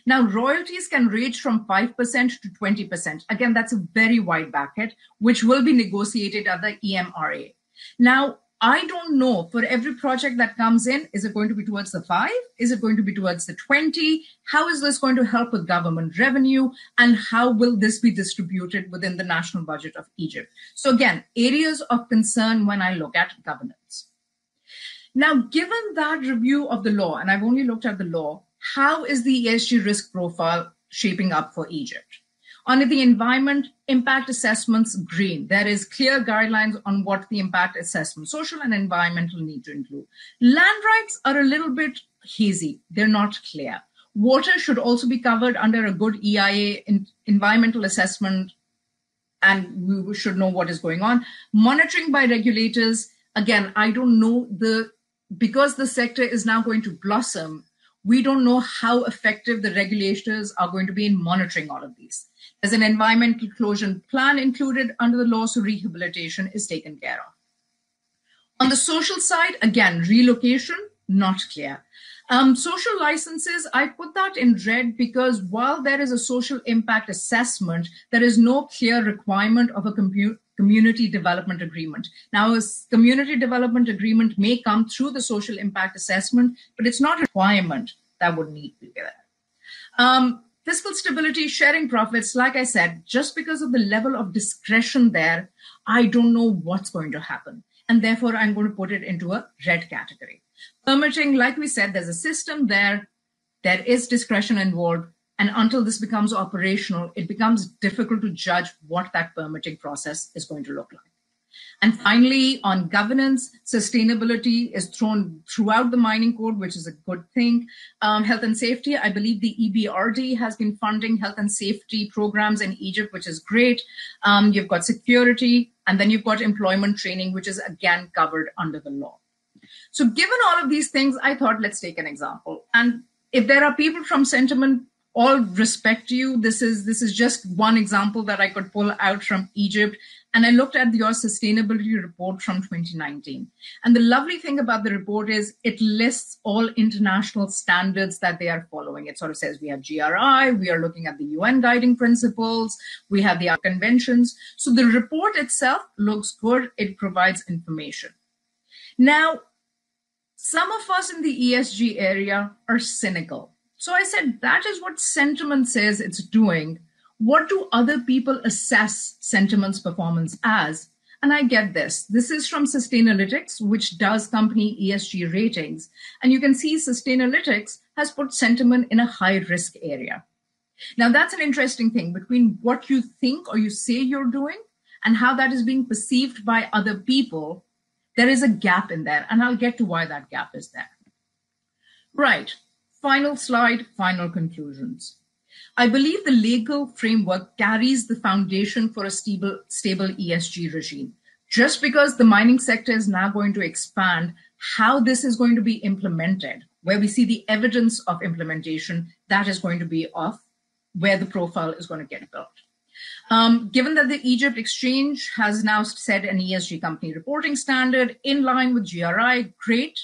Now, royalties can range from 5% to 20%. Again, that's a very wide bracket, which will be negotiated at the EMRA. Now, I don't know, for every project that comes in, is it going to be towards the 5? Is it going to be towards the 20? How is this going to help with government revenue? And how will this be distributed within the national budget of Egypt? So again, areas of concern when I look at governance. Now, given that review of the law, and I've only looked at the law, how is the ESG risk profile shaping up for Egypt? Under the environment impact assessments, green. There is clear guidelines on what the impact assessment, social and environmental, need to include. Land rights are a little bit hazy. They're not clear. Water should also be covered under a good EIA environmental assessment, and we should know what is going on. Monitoring by regulators, again, I don't know because the sector is now going to blossom, we don't know how effective the regulators are going to be in monitoring all of these. There's an environmental closure plan included under the law, so rehabilitation is taken care of. On the social side, again, relocation, not clear. Social licenses, I put that in red because while there is a social impact assessment, there is no clear requirement of a community development agreement. Now, a community development agreement may come through the social impact assessment, but it's not a requirement that would need to be there. Fiscal stability, sharing profits, like I said, just because of the level of discretion there, I don't know what's going to happen. And therefore, I'm going to put it into a red category. Permitting, like we said, there's a system there. There is discretion involved. And until this becomes operational, it becomes difficult to judge what that permitting process is going to look like. And finally, on governance, sustainability is thrown throughout the mining code, which is a good thing. Health and safety, I believe the EBRD has been funding health and safety programs in Egypt, which is great. You've got security, and then you've got employment training, which is again covered under the law. So given all of these things, I thought, let's take an example. And If there are people from Sentiment, all respect to you. This is just one example that I could pull out from Egypt. And I looked at your sustainability report from 2019. And the lovely thing about the report is it lists all international standards that they are following. It sort of says we have GRI, we are looking at the UN guiding principles, we have the conventions. So the report itself looks good. It provides information. Now, some of us in the ESG area are cynical. So I said, that is what Sentiment says it's doing. What do other people assess Sentiment's performance as? And I get this. This is from Sustainalytics, which does company ESG ratings. And you can see Sustainalytics has put Sentiment in a high risk area. Now, that's an interesting thing between what you think or you say you're doing and how that is being perceived by other people. There is a gap in there, and I'll get to why that gap is there. Right. Final slide, final conclusions. I believe the legal framework carries the foundation for a stable ESG regime. Just because the mining sector is now going to expand, how this is going to be implemented, where we see the evidence of implementation, that is going to be of where the profile is going to get built. Given that the Egypt Exchange has now set an ESG company reporting standard in line with GRI, great.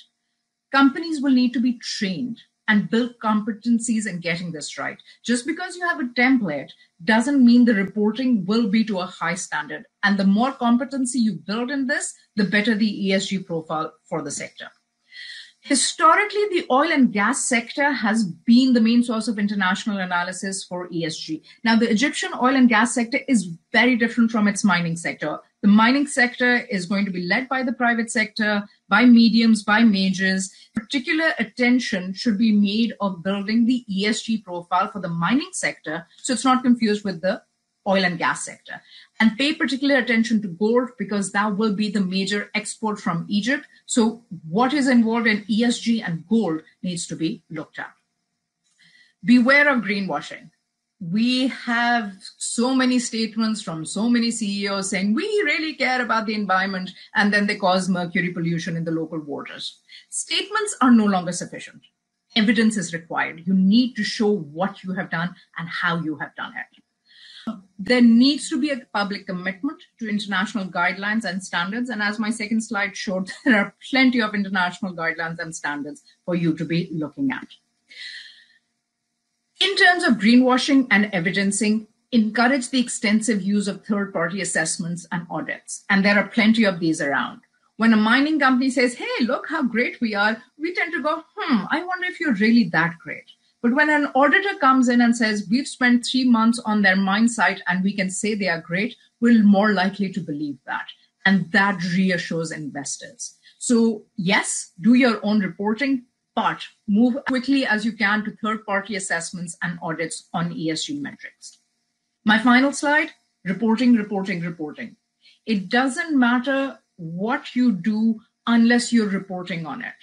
Companies will need to be trained and build competencies in getting this right. Just because you have a template doesn't mean the reporting will be to a high standard. And the more competency you build in this, the better the ESG profile for the sector. Historically, the oil and gas sector has been the main source of international analysis for ESG. Now, the Egyptian oil and gas sector is very different from its mining sector. The mining sector is going to be led by the private sector, by mediums, by majors. Particular attention should be made of building the ESG profile for the mining sector, so it's not confused with the oil and gas sector. And pay particular attention to gold because that will be the major export from Egypt. So what is involved in ESG and gold needs to be looked at. Beware of greenwashing. We have so many statements from so many CEOs saying we really care about the environment, and then they cause mercury pollution in the local waters. Statements are no longer sufficient. Evidence is required. You need to show what you have done and how you have done it. There needs to be a public commitment to international guidelines and standards. And as my second slide showed, there are plenty of international guidelines and standards for you to be looking at. In terms of greenwashing and evidencing, encourage the extensive use of third-party assessments and audits. And there are plenty of these around. When a mining company says, hey, look how great we are, we tend to go, I wonder if you're really that great. But when an auditor comes in and says, we've spent 3 months on their mine site and we can say they are great, we're more likely to believe that. And that reassures investors. So yes, do your own reporting, but move quickly as you can to third-party assessments and audits on ESG metrics. My final slide, reporting, reporting, reporting. It doesn't matter what you do unless you're reporting on it.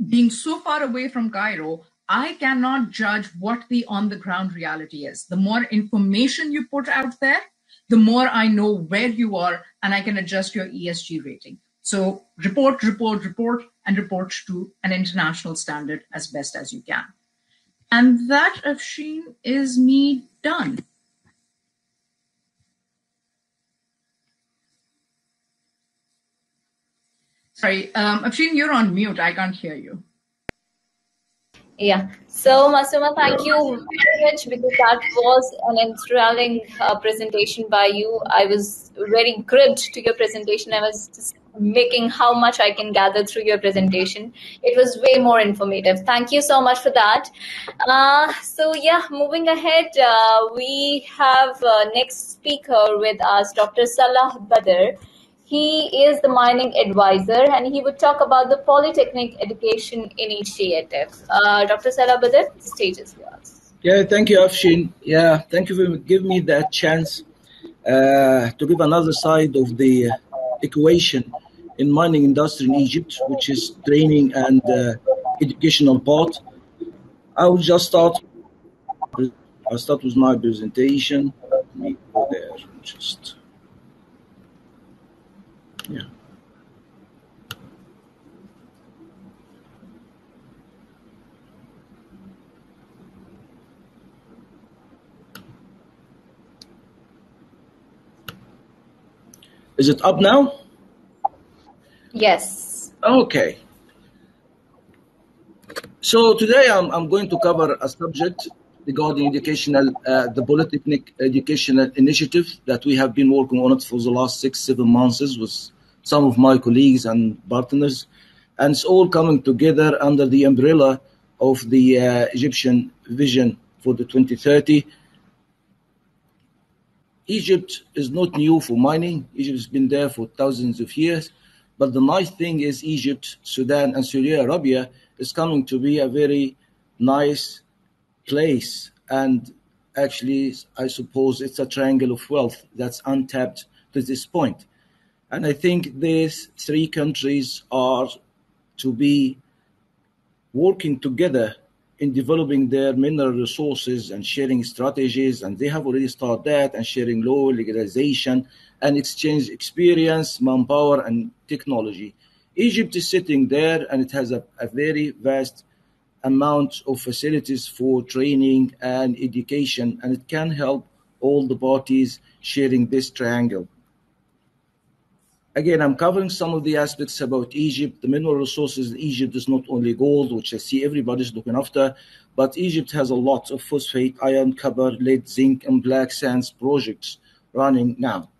Being so far away from Cairo, I cannot judge what the on-the-ground reality is. The more information you put out there, the more I know where you are, and I can adjust your ESG rating. So report, report, report, and report to an international standard as best as you can. And that, Afshin, is me done. Sorry, Afshin, you're on mute. I can't hear you. Yeah. So, Masuma, thank you very much because that was an enthralling presentation by you. I was very gripped to your presentation. I was just making how much I can gather through your presentation. It was way more informative. Thank you so much for that. Moving ahead, we have next speaker with us, Dr. Salah Badr. He is the mining advisor, and he would talk about the Polytechnic Education Initiative. Dr. Salah Badr, the stage is yours. Yeah, thank you, Afshin. Yeah, thank you for giving me that chance to give another side of the equation in mining industry in Egypt, which is training and educational part. I'll start with my presentation. Let me go there. Yeah. Is it up now? Yes. Okay. So today I'm going to cover a subject regarding the Polytechnic educational initiative that we have been working on it for the last 6-7 months with some of my colleagues and partners, and it's all coming together under the umbrella of the Egyptian vision for the 2030. Egypt is not new for mining. Egypt has been there for thousands of years. But the nice thing is Egypt, Sudan, and Saudi Arabia is coming to be a very nice place. And actually, I suppose it's a triangle of wealth that's untapped to this point. And I think these three countries are to be working together in developing their mineral resources and sharing strategies, and they have already started that, and sharing law, legalization, and exchange experience, manpower, and technology. Egypt is sitting there, and it has a very vast amount of facilities for training and education, and it can help all the parties sharing this triangle. Again, I'm covering some of the aspects about Egypt. The mineral resources in Egypt is not only gold, which I see everybody's looking after, but Egypt has a lot of phosphate, iron, copper, lead, zinc, and black sands projects running now.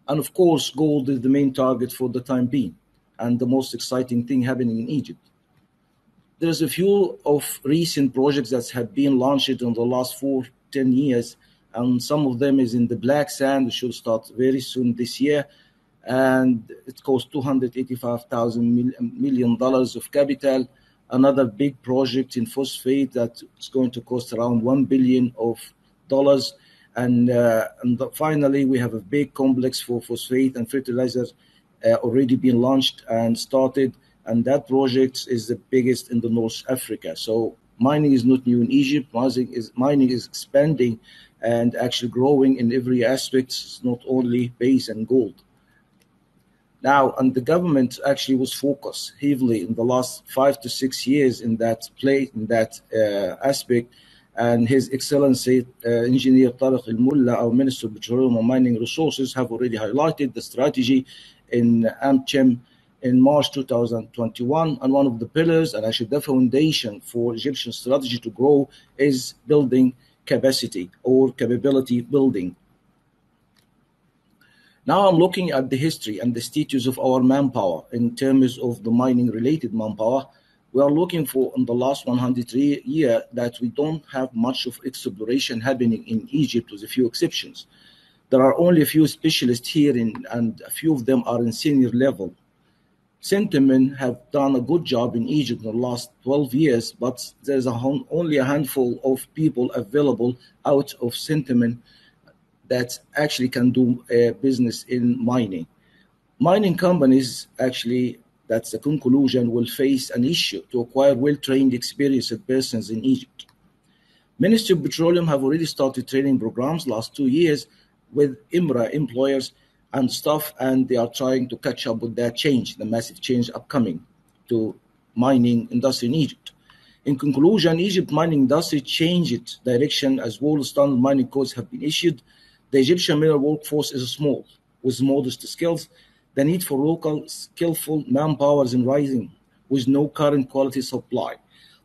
And of course, gold is the main target for the time being, and the most exciting thing happening in Egypt. There's a few of recent projects that have been launched in the last 4-10 years, and some of them is in the black sand, which should start very soon this year, and it costs $285 million of capital. Another big project in phosphate that is going to cost around $1 billion. And finally, we have a big complex for phosphate and fertilizers already been launched and started, and that project is the biggest in the North Africa. So mining is not new in Egypt. Mining is expanding and actually growing in every aspect. It's not only base and gold. Now, and the government actually was focused heavily in the last 5 to 6 years in that aspect. And His Excellency Engineer Tariq Al-Mullah, our Minister of Petroleum and Mining Resources, have already highlighted the strategy in AmChem in March 2021, and one of the pillars, and actually the foundation for Egyptian strategy to grow, is building capacity or capability building. Now I'm looking at the history and the status of our manpower in terms of the mining-related manpower. We are looking for, in the last 100 years, that we don't have much of exploration happening in Egypt, with a few exceptions. There are only a few specialists here, and a few of them are in senior level. Centamin have done a good job in Egypt in the last 12 years, but there's only a handful of people available out of Centamin that actually can do business in mining. Mining companies, actually, that's the conclusion, will face an issue to acquire well-trained, experienced persons in Egypt. Ministry of Petroleum have already started training programs last 2 years with IMRA employers and staff, and they are trying to catch up with that change, the massive change upcoming to mining industry in Egypt. In conclusion, Egypt mining industry changed its direction as world standard mining codes have been issued. The Egyptian mineral workforce is small, with modest skills. The need for local skillful manpower is rising, with no current quality supply.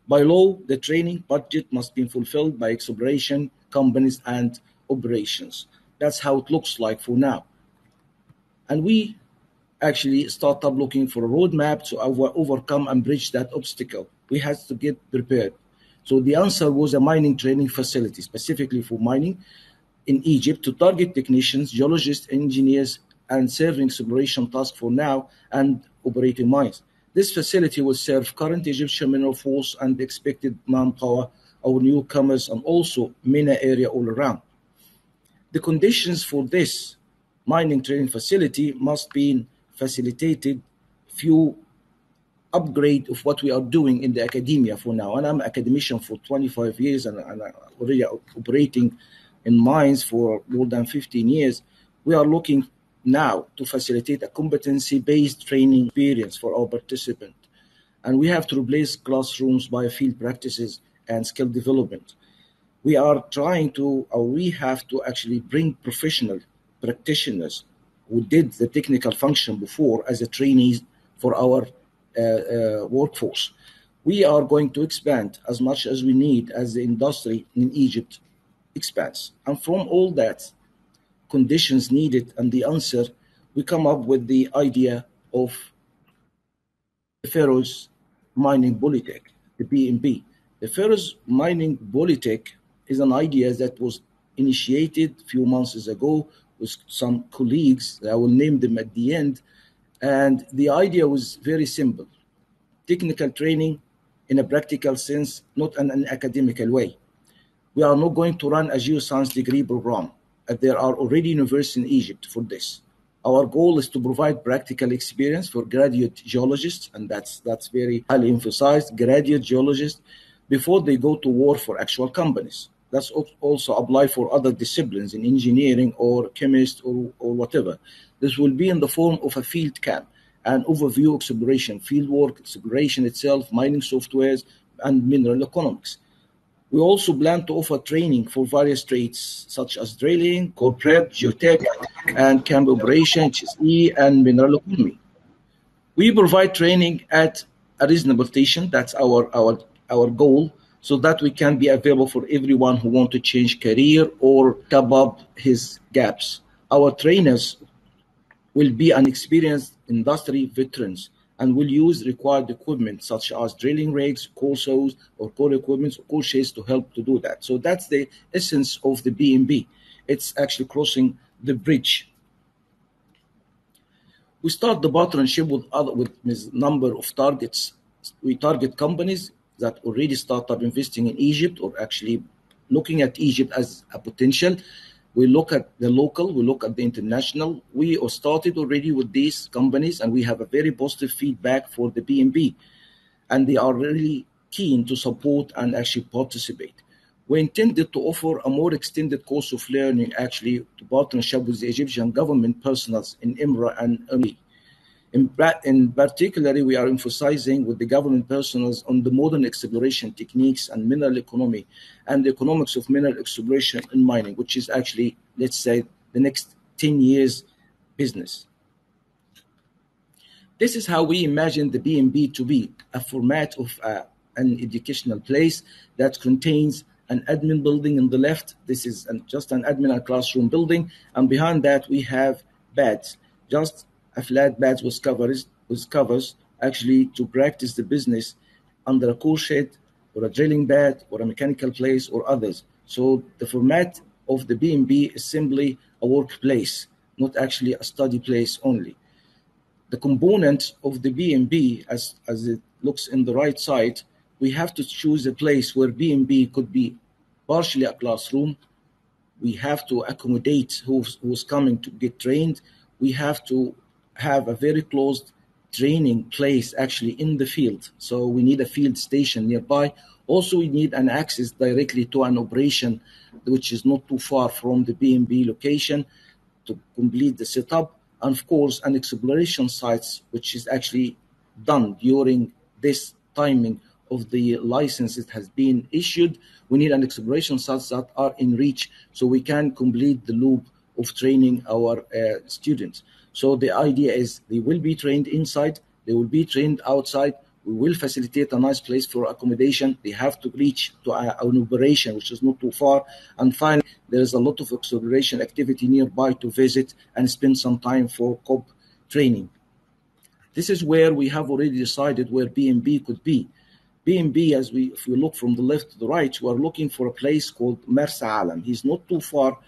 By law, the training budget must be fulfilled by exploration companies and operations. That's how it looks like for now. And we actually started looking for a roadmap to overcome and bridge that obstacle. We had to get prepared. So the answer was a mining training facility, specifically for mining in Egypt, to target technicians, geologists, engineers, and serving exploration tasks for now and operating mines. This facility will serve current Egyptian mineral force and expected manpower, our newcomers, and also MENA area all around. The conditions for this mining training facility must be facilitated few upgrade of what we are doing in the academia for now. And I'm an academician for 25 years and I'm already operating in mines for more than 15 years. We are looking now to facilitate a competency-based training experience for our participant. And we have to replace classrooms by field practices and skill development. We have to actually bring professional practitioners who did the technical function before as a trainees for our workforce. We are going to expand as much as we need as the industry in Egypt expands. And from all that conditions needed and the answer, we come up with the idea of the Ferrous Mining Polytech, the BMP. The Ferrous Mining Polytech is an idea that was initiated a few months ago with some colleagues. I will name them at the end. And the idea was very simple. Technical training in a practical sense, not in an academical way. We are not going to run a geoscience degree program. There are already universities in Egypt for this. Our goal is to provide practical experience for graduate geologists, and that's very highly emphasized, graduate geologists, before they go to work for actual companies. That's also apply for other disciplines in engineering or chemist or whatever. This will be in the form of a field camp, an overview exploration, field work, exploration itself, mining softwares, and mineral economics. We also plan to offer training for various trades such as drilling, core prep, geotech, and camp operation, HSE, and mineral economy. We provide training at a reasonable station. That's our goal, so that we can be available for everyone who wants to change career or cover up his gaps. Our trainers will be an experienced industry veterans and will use required equipment such as drilling rigs, core saws, or core equipment, or core shades to help to do that. So that's the essence of the BMB. It's actually crossing the bridge. We start the partnership with a number of targets. We target companies that already start up investing in Egypt or actually looking at Egypt as a potential. We look at the local, we look at the international. We started already with these companies, and we have a very positive feedback for the BMB, and they are really keen to support and actually participate. We intended to offer a more extended course of learning, actually, to partnership with the Egyptian government personals in IMRA and UMI. In particular, we are emphasizing with the government personals on the modern exploration techniques and mineral economy and the economics of mineral exploration and mining, which is actually, let's say, the next 10 years business. This is how we imagine the BMB to be, a format of an educational place that contains an admin building on the left. This is just an admin and classroom building, and behind that we have beds, just a flat bed with covers actually to practice the business under a cool shed or a drilling bed or a mechanical place or others. So the format of the BMB is simply a workplace, not actually a study place only. The component of the BMB, as it looks in the right side, we have to choose a place where BMB could be partially a classroom. We have to accommodate who's coming to get trained. We have to have a very closed training place actually in the field. So we need a field station nearby. Also, we need an access directly to an operation which is not too far from the BMB location to complete the setup. And of course, an exploration sites, which is actually done during this timing of the license that has been issued. We need an exploration sites that are in reach so we can complete the loop of training our students. So the idea is they will be trained inside, they will be trained outside. We will facilitate a nice place for accommodation. They have to reach to an operation which is not too far. And finally, there is a lot of exploration activity nearby to visit and spend some time for COP training. This is where we have already decided where BMB could be. BMB, if we look from the left to the right, we are looking for a place called Marsa Alam. He's not too far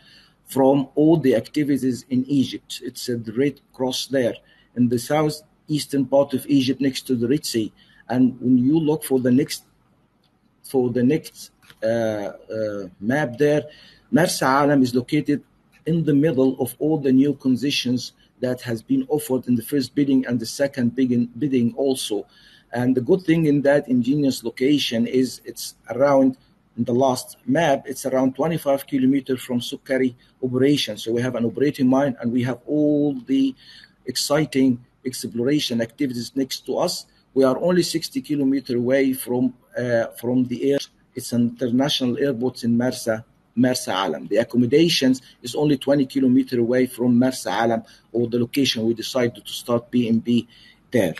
from all the activities in Egypt. It's at the Red Cross there in the southeastern part of Egypt next to the Red Sea. And when you look for the next map there, Marsa Alam is located in the middle of all the new concessions that has been offered in the first bidding and the second bidding also. And the good thing in that ingenious location is it's around, in the last map, it's around 25 kilometers from Sukkari operation. So we have an operating mine and we have all the exciting exploration activities next to us. We are only 60 kilometers away from the air. It's an international airport in Marsa Marsa Alam. The accommodations is only 20 kilometers away from Marsa Alam, or the location we decided to start B&B there.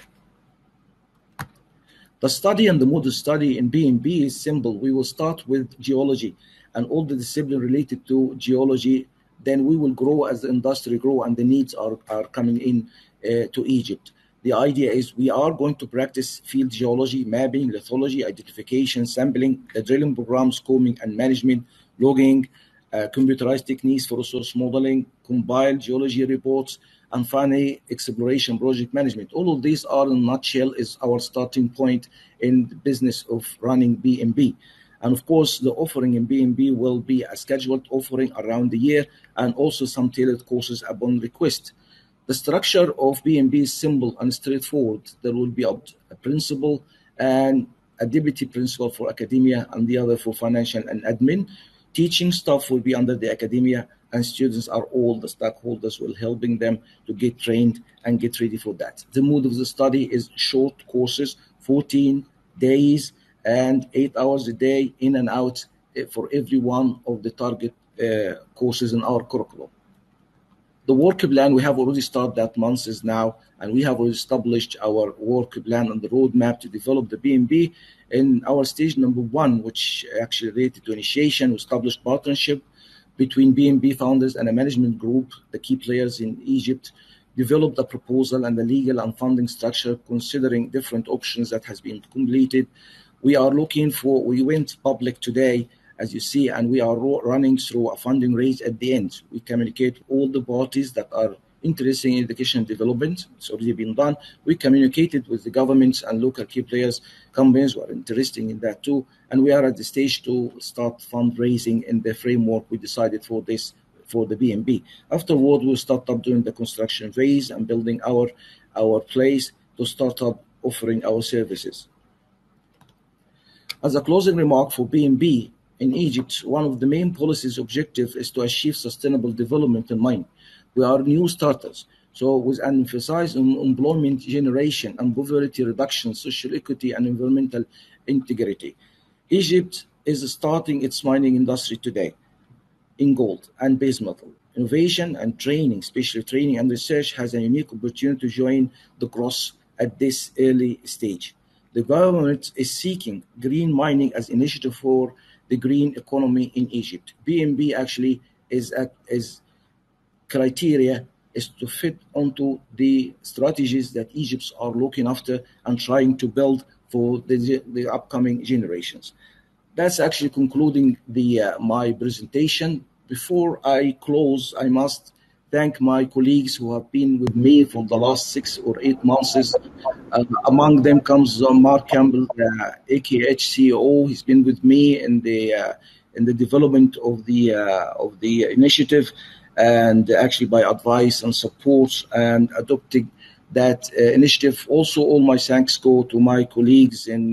The study and the model study in B&B is simple. We will start with geology and all the discipline related to geology. Then we will grow as the industry grow and the needs are coming in to Egypt. The idea is we are going to practice field geology, mapping, lithology, identification, sampling, the drilling programs, combing and management, logging, computerized techniques for resource modeling, compile geology reports, and finally, exploration project management. All of these are, in a nutshell, is our starting point in the business of running B&B. And of course, the offering in B&B will be a scheduled offering around the year and also some tailored courses upon request. The structure of B&B is simple and straightforward. There will be a principal and a deputy principal for academia and the other for financial and admin. Teaching staff will be under the academia, and students are all the stakeholders will helping them to get trained and get ready for that. The mode of the study is short courses, 14 days and 8 hours a day in and out for every one of the target courses in our curriculum. The work plan, we have already started that month is now, and we have already established our work plan and the roadmap to develop the B&B. In our stage number 1, which actually related to initiation, we established partnership between B&B founders and a management group, the key players in Egypt, developed a proposal and the legal and funding structure considering different options that has been completed. We went public today, as you see, and we are running through a funding raise at the end. We communicate with all the parties that are interested in education development. It's already been done. We communicated with the governments and local key players, companies who are interested in that too. And we are at the stage to start fundraising in the framework we decided for this, for the B&B. Afterward, we'll start up doing the construction phase and building our place to start up offering our services. As a closing remark for B&B, in Egypt, one of the main policies objective is to achieve sustainable development in mining. We are new starters, so with an emphasis on employment generation and poverty reduction, social equity, and environmental integrity. Egypt is starting its mining industry today in gold and base metal. Innovation and training, especially training and research, has a unique opportunity to join the growth at this early stage. The government is seeking green mining as initiative for the green economy in Egypt. B&B actually is criteria is to fit onto the strategies that Egypts are looking after and trying to build for the upcoming generations. That's actually concluding my presentation. Before I close, I must thank my colleagues who have been with me for the last 6 or 8 months. Among them comes Mark Campbell, AKH CEO. He's been with me in the development of the initiative, and actually by advice and support and adopting that initiative. Also, all my thanks go to my colleagues in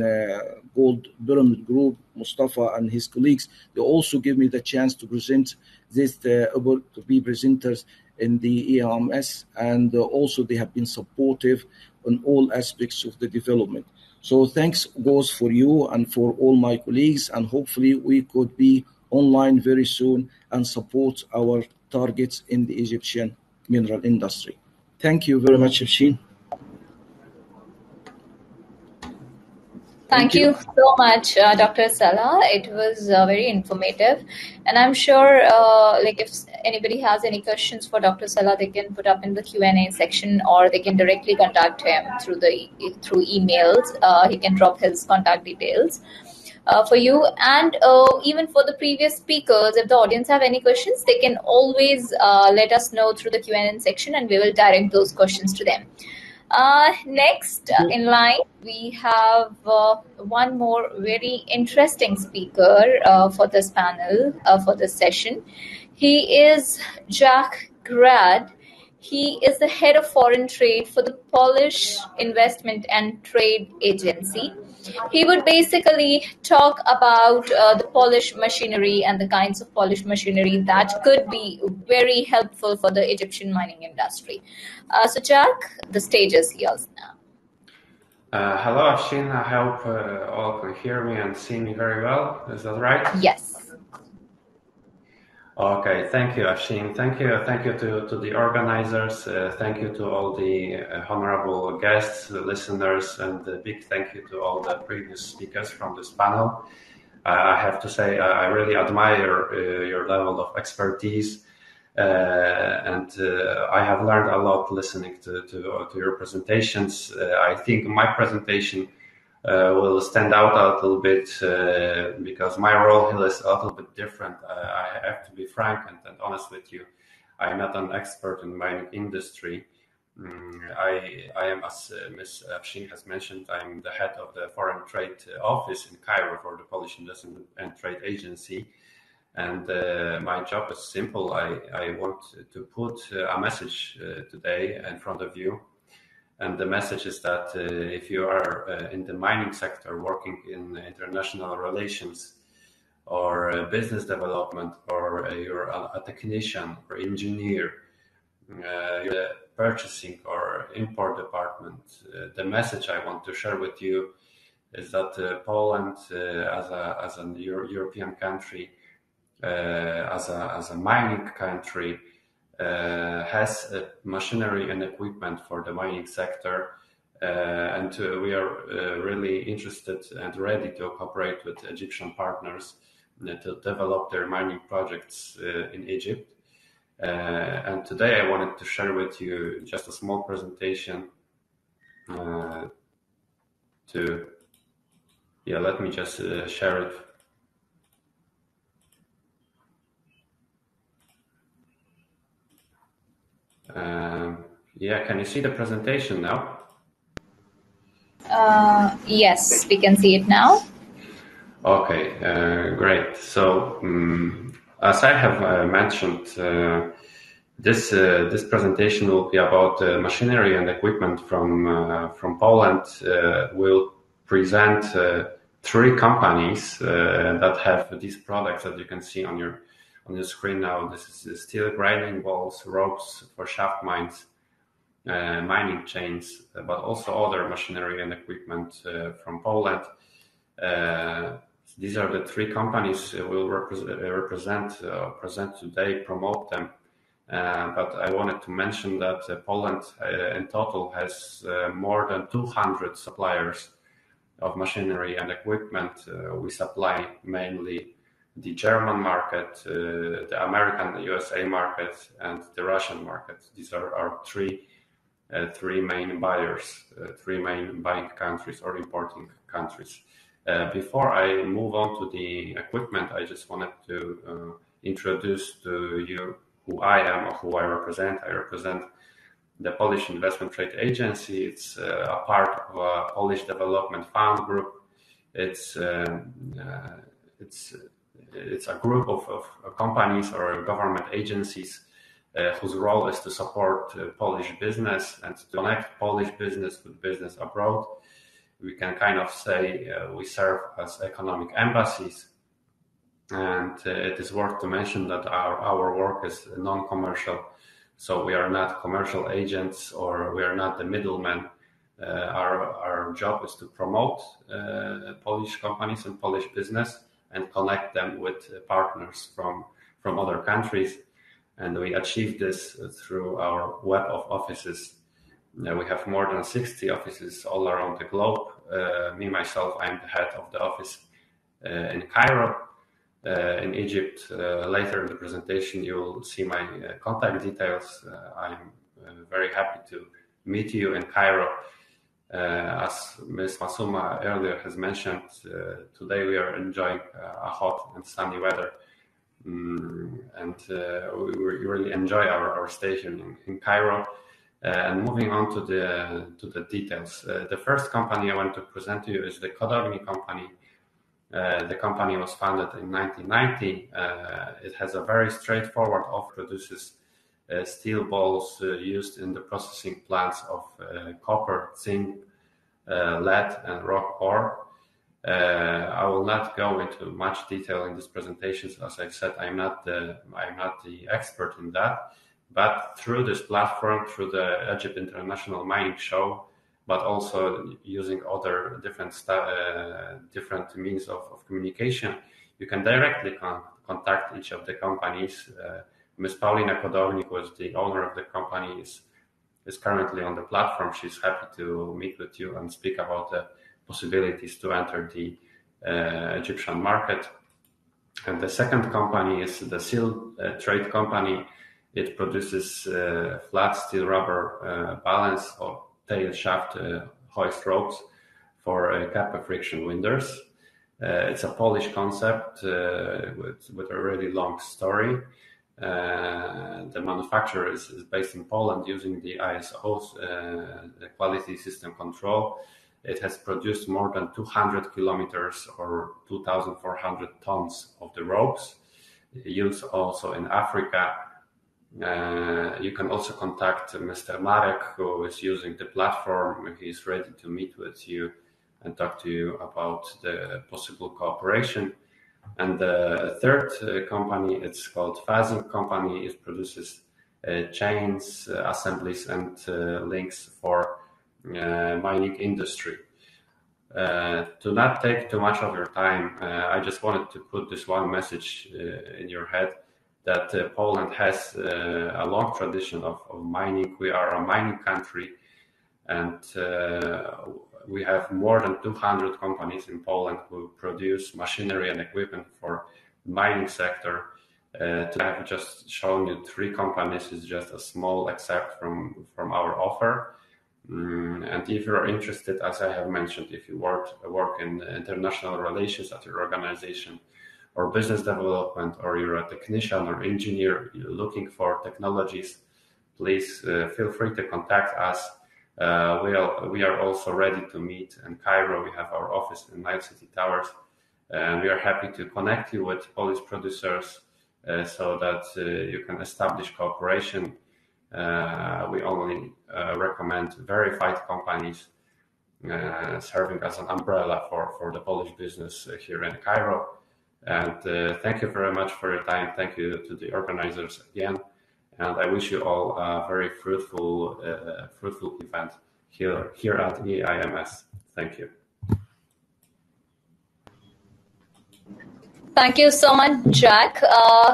Gold Pyramid Group, Mustafa and his colleagues. They also give me the chance to present this, to be presenters in the EMS, and also they have been supportive on all aspects of the development. So thanks goes for you and for all my colleagues, and hopefully we could be online very soon and support our targets in the Egyptian mineral industry. Thank you very much, Afshin. Thank you so much, Dr. Salah. It was very informative. And I'm sure if anybody has any questions for Dr. Salah, they can put up in the Q&A section, or they can directly contact him through emails. He can drop his contact details for you. And even for the previous speakers, if the audience have any questions, they can always let us know through the Q&A section, and we will direct those questions to them. Next in line, we have one more very interesting speaker for this panel, for this session. He is Jack Grad. He is the head of foreign trade for the Polish Investment and Trade Agency. He would basically talk about the Polish machinery and the kinds of Polish machinery that could be very helpful for the Egyptian mining industry. So Jack, the stage is yours now. Hello, Afshin. I hope all can hear me and see me very well. Is that right? Yes. Okay, thank you, Afshin. Thank you to the organizers. Thank you to all the honorable guests, listeners, and a big thank you to all the previous speakers from this panel. I have to say, I really admire your level of expertise, and I have learned a lot listening to your presentations. I think my presentation will stand out a little bit because my role here is a little bit different. I have to be frank and honest with you. I'm not an expert in mining industry. I am, as Ms. Afshin has mentioned, I'm the head of the Foreign Trade Office in Cairo for the Polish Investment and Trade Agency. And my job is simple. I want to put a message today in front of you. And the message is that if you are in the mining sector, working in international relations or business development, or you're a technician or engineer, you're purchasing or import department, the message I want to share with you is that Poland, as a European country, as a mining country, has machinery and equipment for the mining sector, and we are really interested and ready to cooperate with Egyptian partners to develop their mining projects in Egypt. And today I wanted to share with you just a small presentation let me just share it. Can you see the presentation now? Yes, we can see it now. Okay, great. So, as I have mentioned, this presentation will be about machinery and equipment from Poland. We'll present 3 companies that have these products that you can see on your screen now. This is steel grinding balls, ropes for shaft mines, mining chains, but also other machinery and equipment from Poland. These are the 3 companies we'll present today, promote them. But I wanted to mention that Poland in total has more than 200 suppliers of machinery and equipment. We supply mainly the German market, the American, the USA market, and the Russian market. These are our three main buyers, 3 main buying countries or importing countries. Before I move on to the equipment, I just wanted to introduce to you who I am or who I represent. I represent the Polish Investment Trade Agency. It's a part of a Polish Development Fund group. It's a group of companies or government agencies whose role is to support Polish business and to connect Polish business with business abroad. We can kind of say we serve as economic embassies. And it is worth to mention that our work is non-commercial. So we are not commercial agents or we are not the middlemen. Our job is to promote Polish companies and Polish business and connect them with partners from other countries. And we achieve this through our web of offices. We have more than 60 offices all around the globe. Myself, I'm the head of the office in Cairo, in Egypt. Later in the presentation, you'll see my contact details. I'm very happy to meet you in Cairo. As Ms. Masuma earlier has mentioned, today we are enjoying a hot and sunny weather. And we really enjoy our station in Cairo. And moving on to the details. The first company I want to present to you is the Kodowni company. The company was founded in 1990. It has a very straightforward offer, produces steel balls used in the processing plants of copper, zinc, lead, and rock ore. I will not go into much detail in this presentation. As I said, I'm not the expert in that. But through this platform, through the Egypt International Mining Show, but also using other different means of communication, you can directly contact each of the companies. Ms. Paulina Kodownik, who is the owner of the company, is currently on the platform. She's happy to meet with you and speak about the possibilities to enter the Egyptian market. And the second company is the Seal Trade Company. It produces flat steel rubber balance or tail shaft hoist ropes for kappa friction winders. It's a Polish concept with a really long story. The manufacturer is based in Poland using the ISO's quality system control. It has produced more than 200 kilometers or 2,400 tons of the ropes, used also in Africa. You can also contact Mr. Marek, who is using the platform. He's ready to meet with you and talk to you about the possible cooperation. And the third company, it's called Phasing Company. It produces chains, assemblies, and links for mining industry. To not take too much of your time, I just wanted to put this one message in your head that Poland has a long tradition of mining. We are a mining country, and we have more than 200 companies in Poland who produce machinery and equipment for the mining sector. Today I have just shown you 3 companies. Is just a small excerpt from our offer. And if you're interested, as I have mentioned, if you work in international relations at your organization or business development, or you're a technician or engineer, you're looking for technologies, please feel free to contact us. We are also ready to meet in Cairo. We have our office in Nile City Towers, and we are happy to connect you with Polish producers so that you can establish cooperation. We only recommend verified companies serving as an umbrella for the Polish business here in Cairo. And thank you very much for your time. Thank you to the organizers again. And I wish you all a very fruitful event here at EIMS. Thank you. Thank you so much, Jack.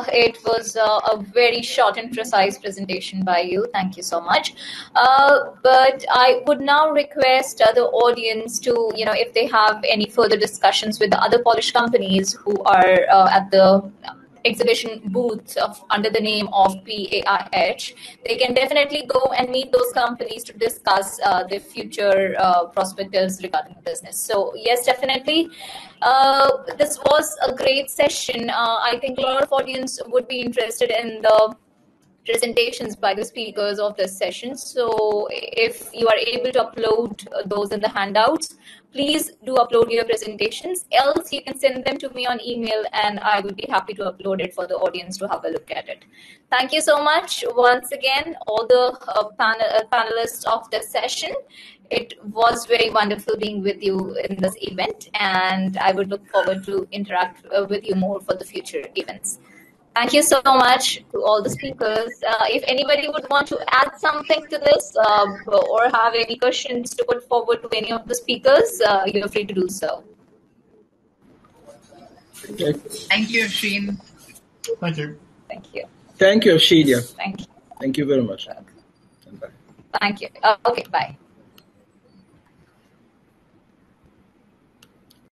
It was a very short and precise presentation by you. Thank you so much. But I would now request the audience to, if they have any further discussions with the other Polish companies who are at the exhibition booth under the name of PAIH, they can definitely go and meet those companies to discuss their future perspectives regarding business. So yes, definitely. This was a great session. I think a lot of audience would be interested in the presentations by the speakers of this session. So if you are able to upload those in the handouts, please do upload your presentations. Else you can send them to me on email and I would be happy to upload it for the audience to have a look at it. Thank you so much once again, all the panelists of this session. It was very wonderful being with you in this event, and I would look forward to interact with you more for the future events. Thank you so much to all the speakers. If anybody would want to add something to this or have any questions to put forward to any of the speakers, you're free to do so. Okay. Thank you, Afshin. Thank you. Thank you. Thank you, Afshin. Thank you. Thank you very much. Thank you. Okay, bye.